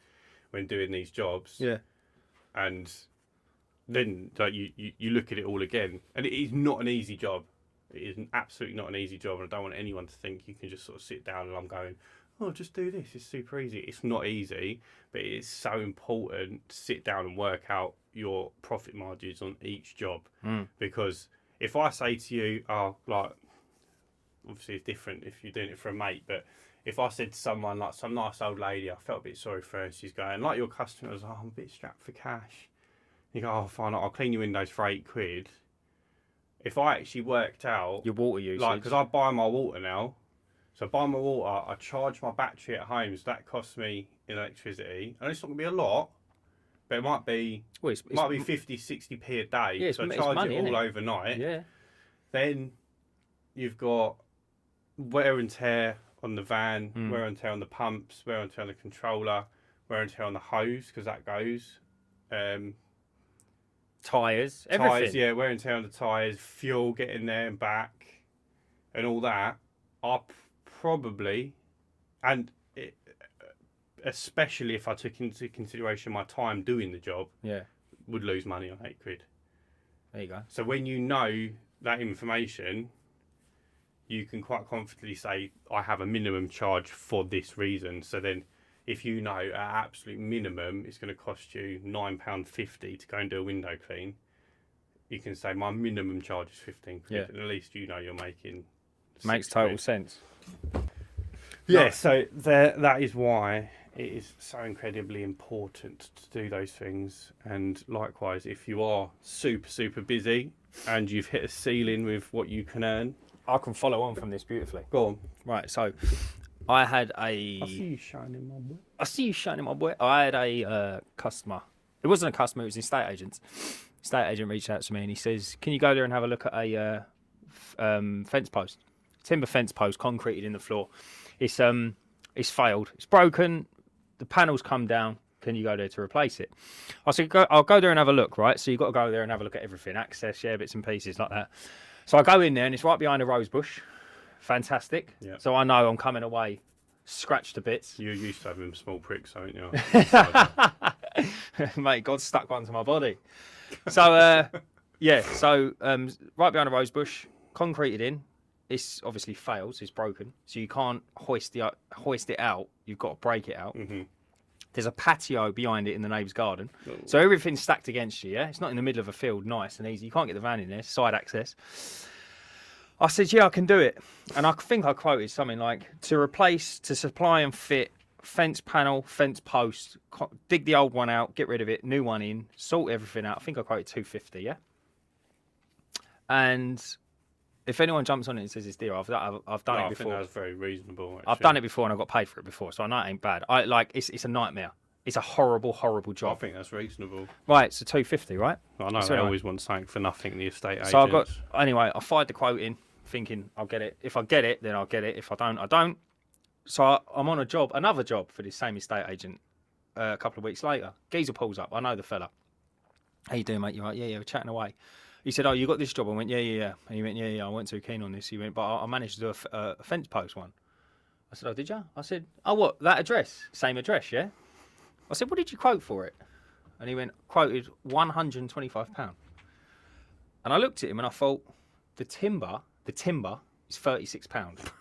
Speaker 2: when doing these jobs.
Speaker 1: Yeah.
Speaker 2: And then like, you look at it all again. And it is not an easy job. It is absolutely not an easy job. And I don't want anyone to think you can just sort of sit down and I'm going, oh, just do this. It's super easy. It's not easy, but it is so important to sit down and work out your profit margins on each job. Because if I say to you, oh, like, obviously it's different if you're doing it for a mate, but if I said to someone, like some nice old lady, I felt a bit sorry for her, and she's going, like your customers, oh, I'm a bit strapped for cash. You go, oh, fine, I'll clean your windows for £8. If I actually worked out
Speaker 1: your water usage,
Speaker 2: like, because I buy my water now, so I buy my water, I charge my battery at home, so that costs me in electricity, and it's not going to be a lot, but it might be might be 50, 60p a day.
Speaker 1: Yeah,
Speaker 2: so I charge
Speaker 1: money,
Speaker 2: it all overnight.
Speaker 1: Yeah.
Speaker 2: Then you've got wear and tear on the van, wear and tear on the pumps, wear and tear on the controller, wear and tear on the hose because that goes.
Speaker 1: Tyres, everything.
Speaker 2: Yeah, wear and tear on the tyres, fuel getting there and back, and all that. I probably, and especially if I took into consideration my time doing the job, would lose money on £8.
Speaker 1: There you go.
Speaker 2: So when you know that information, you can quite confidently say, I have a minimum charge for this reason. So then if you know at absolute minimum it's going to cost you £9.50 to go and do a window clean, you can say my minimum charge is £15.
Speaker 1: Yeah.
Speaker 2: And at least you know you're making
Speaker 1: Makes total sense.
Speaker 2: Yeah, so that is why it is so incredibly important to do those things. And likewise, if you are super, super busy and you've hit a ceiling with what you can earn.
Speaker 1: I can follow on from this beautifully.
Speaker 2: Go on.
Speaker 1: Right, so I had
Speaker 2: I see you shining, my boy.
Speaker 1: I had a customer. It wasn't a customer, it was an estate agent. Estate agent reached out to me and he says, can you go there and have a look at a fence post? Timber fence post, concreted in the floor. It's failed. It's broken. The panels come down. Can you go there to replace it? I said, I'll go there and have a look, right? So you've got to go there and have a look at everything. Access, bits and pieces like that. So I go in there and it's right behind a rose bush. Fantastic. Yeah. So I know I'm coming away scratched to bits.
Speaker 2: You're used to having small pricks, aren't you?
Speaker 1: Mate, God stuck one to my body. So, right behind a rose bush, concreted in. It's obviously failed, so it's broken. So you can't hoist it out. You've got to break it out. Mm-hmm. There's a patio behind it in the neighbour's garden. Oh. So everything's stacked against you, yeah? It's not in the middle of a field, nice and easy. You can't get the van in there, side access. I said, yeah, I can do it. And I think I quoted something like, to supply and fit fence panel, fence post, dig the old one out, get rid of it, new one in, sort everything out. I think I quoted $250, yeah? And if anyone jumps on it and says it's dear, I've done it before.
Speaker 2: I think that's very reasonable. Actually.
Speaker 1: I've done it before and I got paid for it before, so I know it ain't bad. It's a nightmare. It's a horrible, horrible job.
Speaker 2: I think that's reasonable.
Speaker 1: Right, so $250, right?
Speaker 2: I know, they always want something for nothing, the estate agents.
Speaker 1: So I fired the quote in, thinking I'll get it. If I get it, then I'll get it. If I don't, I don't. So I'm on another job for this same estate agent a couple of weeks later. Geezer pulls up. I know the fella. How you doing, mate? You right? Yeah, we're chatting away. He said, "Oh, you got this job?" I went, "Yeah." And he went, "Yeah. I wasn't too keen on this." He went, "But I managed to do a fence post one." I said, "Oh, did you?" I said, "Oh, what? That address? Same address, yeah?" I said, "What did you quote for it?" And he went, "Quoted £125." And I looked at him and I thought, the timber is £36.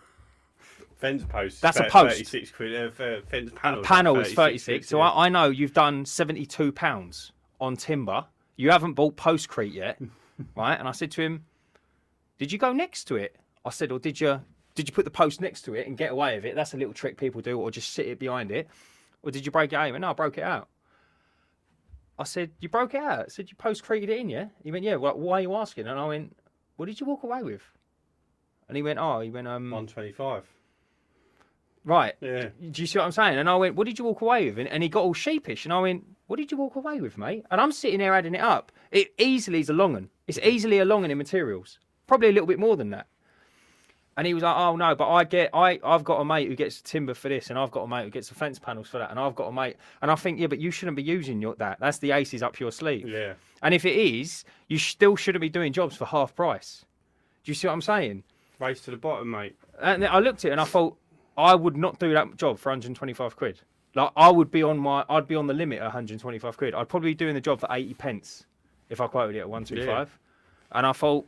Speaker 2: Fence post.
Speaker 1: That's a post.
Speaker 2: 36 quid. Fence panel.
Speaker 1: Panel is 36. So
Speaker 2: yeah.
Speaker 1: I know you've done £72 on timber. You haven't bought postcrete yet, right? And I said to him, "Did you go next to it?" I said, "Or did you put the post next to it and get away with it? That's a little trick people do, or just sit it behind it. Or did you break it out?" He went, "No, I broke it out." I said, "You broke it out?" I said, "You postcreted it in, yeah?" He went, "Yeah." Well, why are you asking? And I went, "What did you walk away with?" And he went,
Speaker 2: 125.
Speaker 1: Right.
Speaker 2: Yeah.
Speaker 1: Do you see what I'm saying? And I went, "What did you walk away with?" And he got all sheepish. And I went, "What did you walk away with, mate?" And I'm sitting there adding it up. It easily is a long un. It's easily a long un in materials. Probably a little bit more than that. And he was like, "Oh no, but I've got a mate who gets timber for this, and I've got a mate who gets the fence panels for that, and I've got a mate." And I think, yeah, but you shouldn't be using that. That's the aces up your sleeve.
Speaker 2: Yeah.
Speaker 1: And if it is, you still shouldn't be doing jobs for half price. Do you see what I'm saying?
Speaker 2: Race to the bottom, mate.
Speaker 1: And I looked at it and I thought, I would not do that job for 125 quid. Like I'd be on the limit at 125 quid. I'd probably be doing the job for 80 pence if I quoted it at 125. Yeah. And I thought,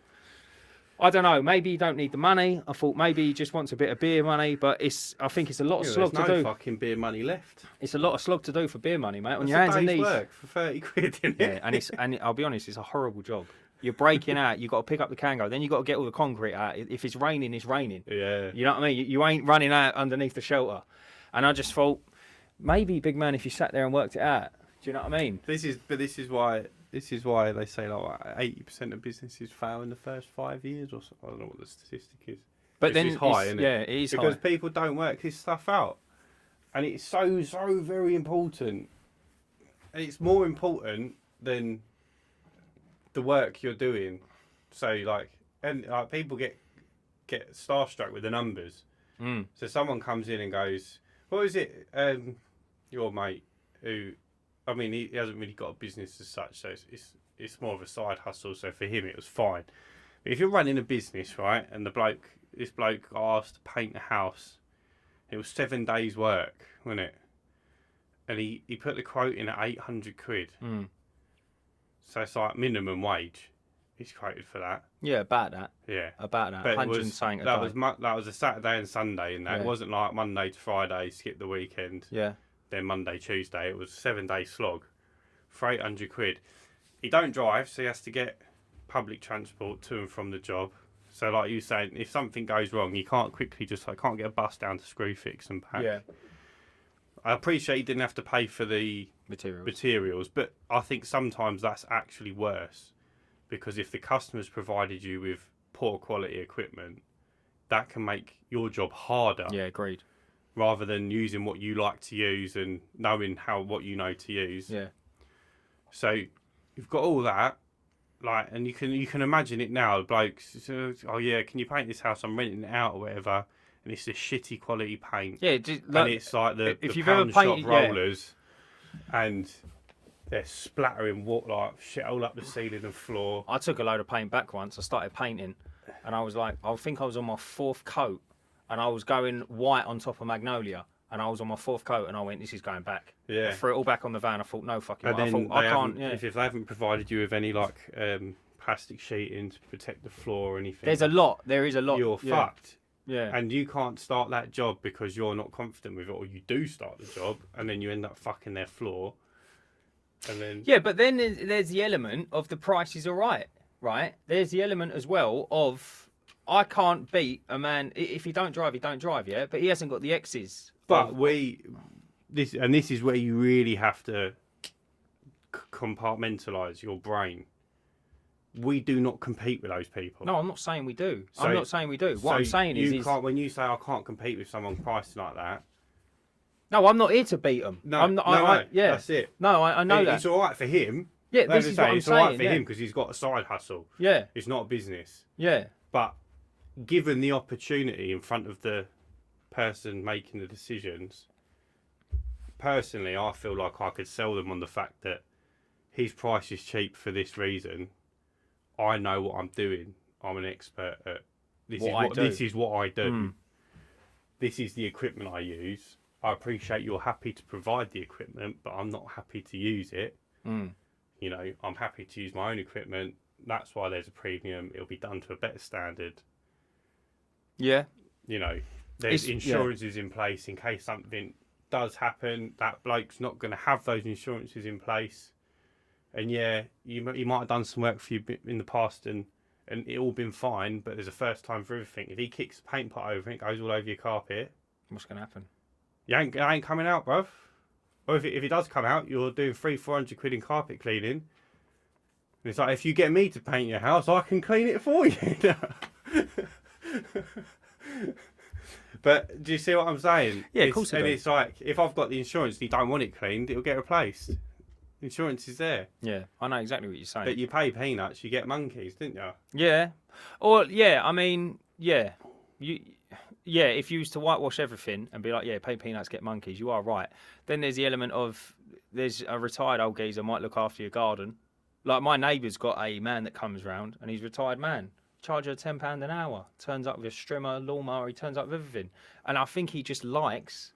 Speaker 1: I don't know, maybe you don't need the money. I thought maybe he just wants a bit of beer money, but I think it's a lot of slog to do.
Speaker 2: There's no fucking beer money left.
Speaker 1: It's a lot of slog to do for beer money, mate. On
Speaker 2: That's
Speaker 1: your hands and knees.
Speaker 2: work for 30 quid, isn't it?
Speaker 1: Yeah, and I'll be honest, it's a horrible job. You're breaking out, you've got to pick up the Kango, then you've got to get all the concrete out. If it's raining, it's raining. Yeah. You know what I mean? You ain't running out underneath the shelter. And I just thought, maybe, big man, if you sat there and worked it out. Do you know what I mean?
Speaker 2: This is why they say like 80% of businesses fail in the first 5 years or so. I don't know what the statistic is.
Speaker 1: But then
Speaker 2: it's high, isn't it?
Speaker 1: Yeah, it is
Speaker 2: because
Speaker 1: high.
Speaker 2: People don't work this stuff out. And it's so very important. And it's more important than the work you're doing. So people get starstruck with the numbers. So someone comes in and goes, "What is it? Your mate who, I mean, he hasn't really got a business as such, so it's more of a side hustle. So for him, it was fine. But if you're running a business, right, and this bloke asked to paint a house, it was 7 days' work, wasn't it? And he put the quote in at 800 quid. So it's like minimum wage. He's quoted for that.
Speaker 1: Yeah, about that.
Speaker 2: Yeah,
Speaker 1: about that.
Speaker 2: But
Speaker 1: 100 something a
Speaker 2: that
Speaker 1: day.
Speaker 2: that was a Saturday and Sunday, and that it wasn't like Monday to Friday, skip the weekend.
Speaker 1: Yeah.
Speaker 2: Then Monday, Tuesday. It was a 7-day slog for 800 quid. He don't drive, so he has to get public transport to and from the job. So like you saying, if something goes wrong, you can't quickly I can't get a bus down to Screwfix and pack.
Speaker 1: Yeah.
Speaker 2: I appreciate he didn't have to pay for the materials, but I think sometimes that's actually worse, because if the customer's provided you with poor quality equipment, that can make your job harder.
Speaker 1: Yeah, agreed.
Speaker 2: Rather than using what you like to use and knowing what you know to use.
Speaker 1: Yeah.
Speaker 2: So you've got all that, and you can imagine it now. The blokes, "Oh yeah, can you paint this house? I'm renting it out or whatever." And it's this shitty quality paint.
Speaker 1: Yeah,
Speaker 2: and it's like the
Speaker 1: you've
Speaker 2: pound
Speaker 1: ever painted,
Speaker 2: shop rollers, and they're splattering shit all up the ceiling and floor.
Speaker 1: I took a load of paint back once. I started painting, and I was like, I think I was on my 4th coat, and I was going white on top of magnolia, and I was on my 4th coat, and I went, "This is going back."
Speaker 2: Yeah.
Speaker 1: I threw it all back on the van. I thought, no fucking way.
Speaker 2: And then
Speaker 1: I can't. Yeah.
Speaker 2: if they haven't provided you with any plastic sheeting to protect the floor or anything,
Speaker 1: There is a lot.
Speaker 2: You're fucked.
Speaker 1: Yeah.
Speaker 2: And you can't start that job because you're not confident with it, or you do start the job and then you end up fucking their floor. And then
Speaker 1: but then there's the element of the price is all right? There's the element as well of I can't beat a man if he don't drive, yeah. But he hasn't got the X's.
Speaker 2: But this is where you really have to compartmentalise your brain. We do not compete with those people.
Speaker 1: No, I'm not saying we do. I'm not saying we do. What I'm saying is
Speaker 2: when you say I can't compete with someone pricing like that.
Speaker 1: No, I'm not here to beat them.
Speaker 2: No,
Speaker 1: I'm not, yeah,
Speaker 2: that's it.
Speaker 1: No, I know that.
Speaker 2: It's all right for him.
Speaker 1: Yeah, this is what I'm
Speaker 2: it's
Speaker 1: saying.
Speaker 2: All right for him because he's got a side hustle.
Speaker 1: Yeah,
Speaker 2: it's not a business.
Speaker 1: Yeah,
Speaker 2: but given the opportunity in front of the person making the decisions, personally, I feel like I could sell them on the fact that his price is cheap for this reason. I know what I'm doing. I'm an expert at this. This is what I do. This is the equipment I use. I appreciate you're happy to provide the equipment, but I'm not happy to use it. You know, I'm happy to use my own equipment. That's why there's a premium. It'll be done to a better standard.
Speaker 1: Yeah.
Speaker 2: You know, there's insurances in place in case something does happen. That bloke's not going to have those insurances in place. And yeah, you might have done some work for you in the past and it all been fine, but there's a first time for everything. If he kicks the paint pot over and it goes all over your carpet,
Speaker 1: what's going to happen?
Speaker 2: It ain't coming out, bruv. Or if it does come out, you're doing 300-400 quid in carpet cleaning. And it's like, if you get me to paint your house, I can clean it for you. But do you see what I'm saying?
Speaker 1: Yeah, of course I do.
Speaker 2: And it's like, if I've got the insurance and you don't want it cleaned, it'll get replaced. Insurance is there.
Speaker 1: Yeah, I know exactly what you're saying.
Speaker 2: But you pay peanuts, you get monkeys, didn't you?
Speaker 1: Yeah. Or, yeah, I mean, yeah. Yeah, if you used to whitewash everything and be like, yeah, pay peanuts, get monkeys, you are right. Then there's the element of, there's a retired old geezer might look after your garden. Like, my neighbour's got a man that comes round, and he's a retired man. Charge her £10 an hour. Turns up with a strimmer, lawnmower, he turns up with everything. And I think he just likes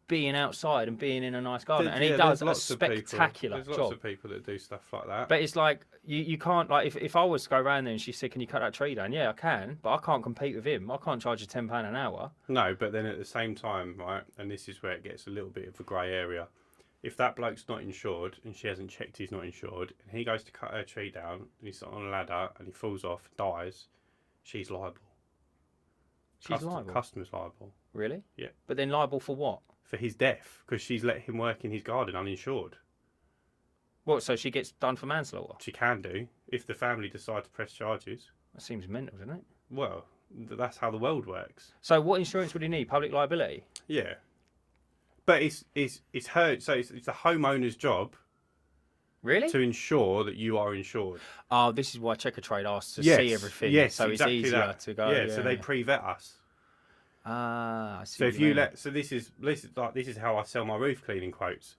Speaker 1: being outside and being in a nice garden. And he does a spectacular job.
Speaker 2: There's lots of people that do stuff like that.
Speaker 1: But it's like, you can't, like, if I was to go around there and she said, can you cut that tree down? Yeah, I can, but I can't compete with him. I can't charge you £10 an hour.
Speaker 2: No, but then at the same time, right, and this is where it gets a little bit of a grey area. If that bloke's not insured and she hasn't checked he's not insured, and he goes to cut her tree down and he's on a ladder and he falls off, dies, she's liable.
Speaker 1: Liable?
Speaker 2: Customer's liable.
Speaker 1: Really?
Speaker 2: Yeah.
Speaker 1: But then liable for what?
Speaker 2: For his death, because she's let him work in his garden uninsured.
Speaker 1: What, so she gets done for manslaughter?
Speaker 2: She can do, if the family decide to press charges.
Speaker 1: That seems mental, doesn't it?
Speaker 2: Well, that's how the world works.
Speaker 1: So what insurance would he need? Public liability?
Speaker 2: Yeah. But it's her, so it's the homeowner's job.
Speaker 1: Really?
Speaker 2: To ensure that you are insured.
Speaker 1: Oh, this is why Checker Trade asks to see everything.
Speaker 2: Yes,
Speaker 1: so
Speaker 2: exactly
Speaker 1: it's easier to go.
Speaker 2: Yeah, so they pre-vet us.
Speaker 1: Ah, I see.
Speaker 2: So if you let, so this is how I sell my roof cleaning quotes.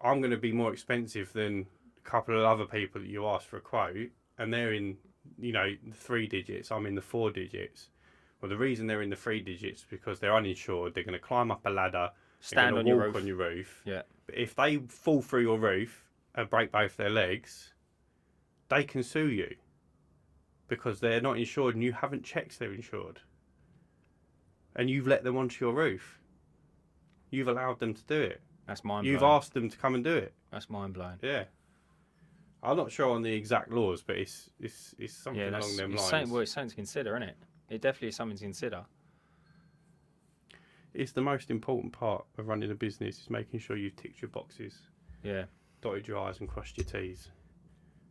Speaker 2: I'm going to be more expensive than a couple of other people that you ask for a quote, and they're in, the 3 digits. I'm in the 4 digits. Well, the reason they're in the 3 digits is because they're uninsured. They're going to climb up a ladder,
Speaker 1: stand on your
Speaker 2: roof.
Speaker 1: Yeah.
Speaker 2: But if they fall through your roof and break both their legs, they can sue you because they're not insured and you haven't checked they're insured. And you've let them onto your roof. You've allowed them to do it.
Speaker 1: That's mind-blowing.
Speaker 2: You've asked them to come and do it.
Speaker 1: That's mind-blowing.
Speaker 2: Yeah. I'm not sure on the exact laws, but it's something along them lines.
Speaker 1: It's something to consider, isn't it? It definitely is something to consider.
Speaker 2: It's the most important part of running a business is making sure you've ticked your boxes.
Speaker 1: Yeah.
Speaker 2: Dotted your I's and crossed your T's.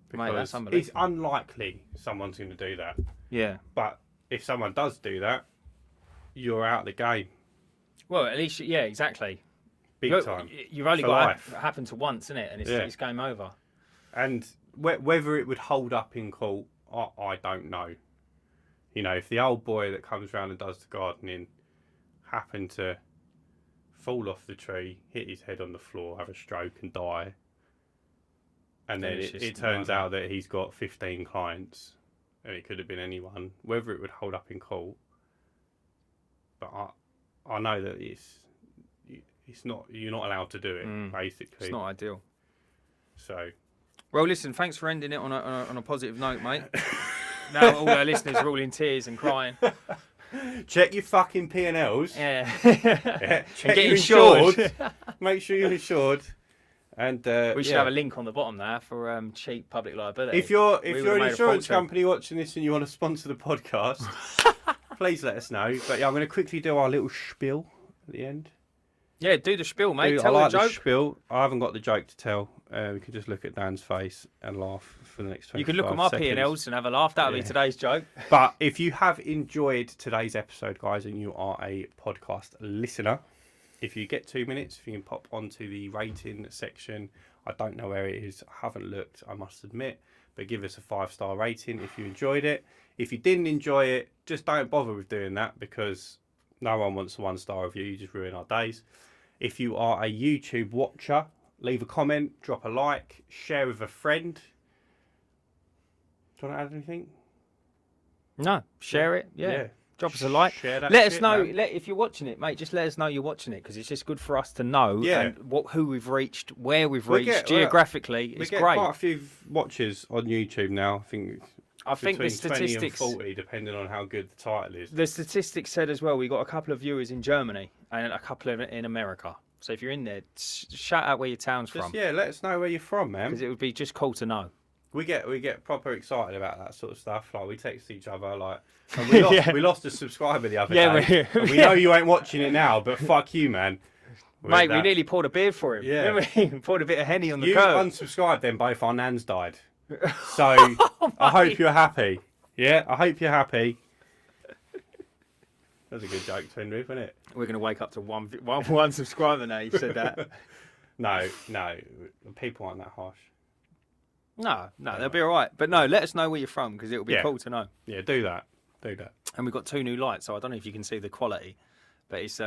Speaker 1: Because mate, that's
Speaker 2: unbelievable. It's unlikely someone's going to do that.
Speaker 1: Yeah.
Speaker 2: But if someone does do that, you're out of the game.
Speaker 1: Well, at least, yeah, exactly.
Speaker 2: Big time.
Speaker 1: You've only got to happen to once, isn't it? And it's game over.
Speaker 2: And whether it would hold up in court, I don't know. If the old boy that comes round and does the gardening happened to fall off the tree, hit his head on the floor, have a stroke and die, and then it turns out that he's got 15 clients, and it could have been anyone, whether it would hold up in court. But I know that it's not, you're not allowed to do it, basically.
Speaker 1: It's not ideal.
Speaker 2: So,
Speaker 1: well, listen, thanks for ending it on a positive note, mate. Now all our listeners are all in tears and crying.
Speaker 2: Check your fucking P&Ls.
Speaker 1: Yeah.
Speaker 2: Check you're insured. Make sure you're insured. And
Speaker 1: we should have a link on the bottom there for cheap public liability.
Speaker 2: If you're an insurance company watching this and you want to sponsor the podcast, please let us know. But yeah, I'm going to quickly do our little spiel at the end.
Speaker 1: Yeah, do the spiel, mate.
Speaker 2: Tell the joke. The spiel. I haven't got the joke to tell. We can just look at Dan's face and laugh for the next 25 seconds. You can look at my P&Ls
Speaker 1: and have a laugh. That'll be today's joke.
Speaker 2: But if you have enjoyed today's episode, guys, and you are a podcast listener, if you get 2 minutes, if you can pop onto the rating section. I don't know where it is. I haven't looked, I must admit. But give us a 5-star rating if you enjoyed it. If you didn't enjoy it, just don't bother with doing that because no one wants a 1-star review. You just ruin our days. If you are a YouTube watcher, leave a comment, drop a like, share with a friend. Do you want to add anything?
Speaker 1: No, share it. Yeah.
Speaker 2: Yeah.
Speaker 1: Drop us a like.
Speaker 2: Share that
Speaker 1: Let us
Speaker 2: shit,
Speaker 1: know
Speaker 2: man.
Speaker 1: if you're watching it, mate. Just let us know you're watching it because it's just good for us to know
Speaker 2: Yeah.
Speaker 1: and who we've reached, where we've
Speaker 2: We
Speaker 1: reached
Speaker 2: get-
Speaker 1: geographically.
Speaker 2: We
Speaker 1: It's
Speaker 2: get
Speaker 1: great.
Speaker 2: quite a few watches on YouTube now. I think
Speaker 1: the
Speaker 2: between
Speaker 1: statistics.
Speaker 2: 20 and 40, depending on how good the title is.
Speaker 1: The statistics said as well. We got a couple of viewers in Germany and a couple in America. So if you're in there, shout out where your town's from
Speaker 2: Just, let us know where you're from, man.
Speaker 1: because it would be just cool to know.
Speaker 2: We get proper excited about that sort of stuff. Like we text each other, like and we lost a subscriber the other day. And we know you ain't watching it now, but fuck you, man.
Speaker 1: Mate, we nearly poured a beer for him.
Speaker 2: Yeah.
Speaker 1: We poured a bit of Henny on the
Speaker 2: You
Speaker 1: curb.
Speaker 2: unsubscribed, then both our nans died. So I hope you're happy. Yeah, I hope you're happy. That's a good joke to end with, isn't it?
Speaker 1: We're going to wake up to one subscriber now. You've said that.
Speaker 2: No, people aren't that harsh.
Speaker 1: No, they'll be all right. But no, let us know where you're from because it'll be cool to know.
Speaker 2: Yeah, do that.
Speaker 1: And we've got 2 new lights, so I don't know if you can see the quality, but it's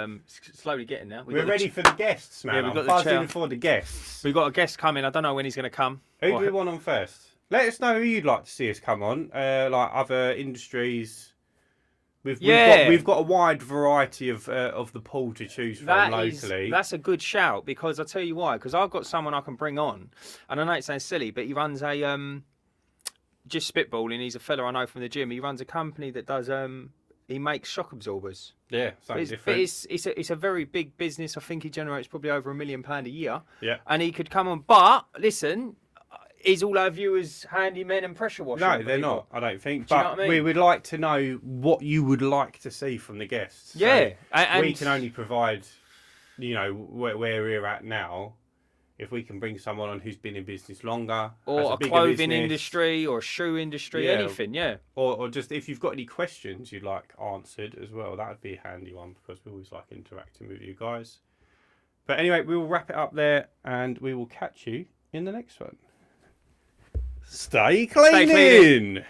Speaker 1: slowly getting there.
Speaker 2: We're ready for the guests, man.
Speaker 1: Yeah, we've got
Speaker 2: I'm
Speaker 1: the
Speaker 2: buzzing
Speaker 1: chair.
Speaker 2: for the guests.
Speaker 1: We've got a guest coming. I don't know when he's going to come.
Speaker 2: Who do we want on first? Let us know who you'd like to see us come on. Like other industries. We've got a wide variety of the pool to choose from locally.
Speaker 1: That's a good shout because I'll tell you why. Because I've got someone I can bring on, and I know it sounds silly, but he runs a just spitballing. He's a fella I know from the gym. He runs a company that does he makes shock absorbers.
Speaker 2: Yeah, something different.
Speaker 1: But it's a very big business. I think he generates probably over £1 million a year.
Speaker 2: Yeah,
Speaker 1: and he could come on. But listen. Is all our viewers handymen and pressure washers?
Speaker 2: No, they're not. I don't think.
Speaker 1: Do you know
Speaker 2: But
Speaker 1: what I mean?
Speaker 2: we would like to know what you would like to see from the guests.
Speaker 1: Yeah,
Speaker 2: So
Speaker 1: and
Speaker 2: we can only provide, where we're at now. If we can bring someone on who's been in business longer,
Speaker 1: or
Speaker 2: has
Speaker 1: a
Speaker 2: bigger
Speaker 1: clothing
Speaker 2: business,
Speaker 1: industry, or a shoe industry, anything, yeah.
Speaker 2: or just if you've got any questions you'd like answered as well, that would be a handy one because we always like interacting with you guys. But anyway, we will wrap it up there, and we will catch you in the next one. Stay cleaning.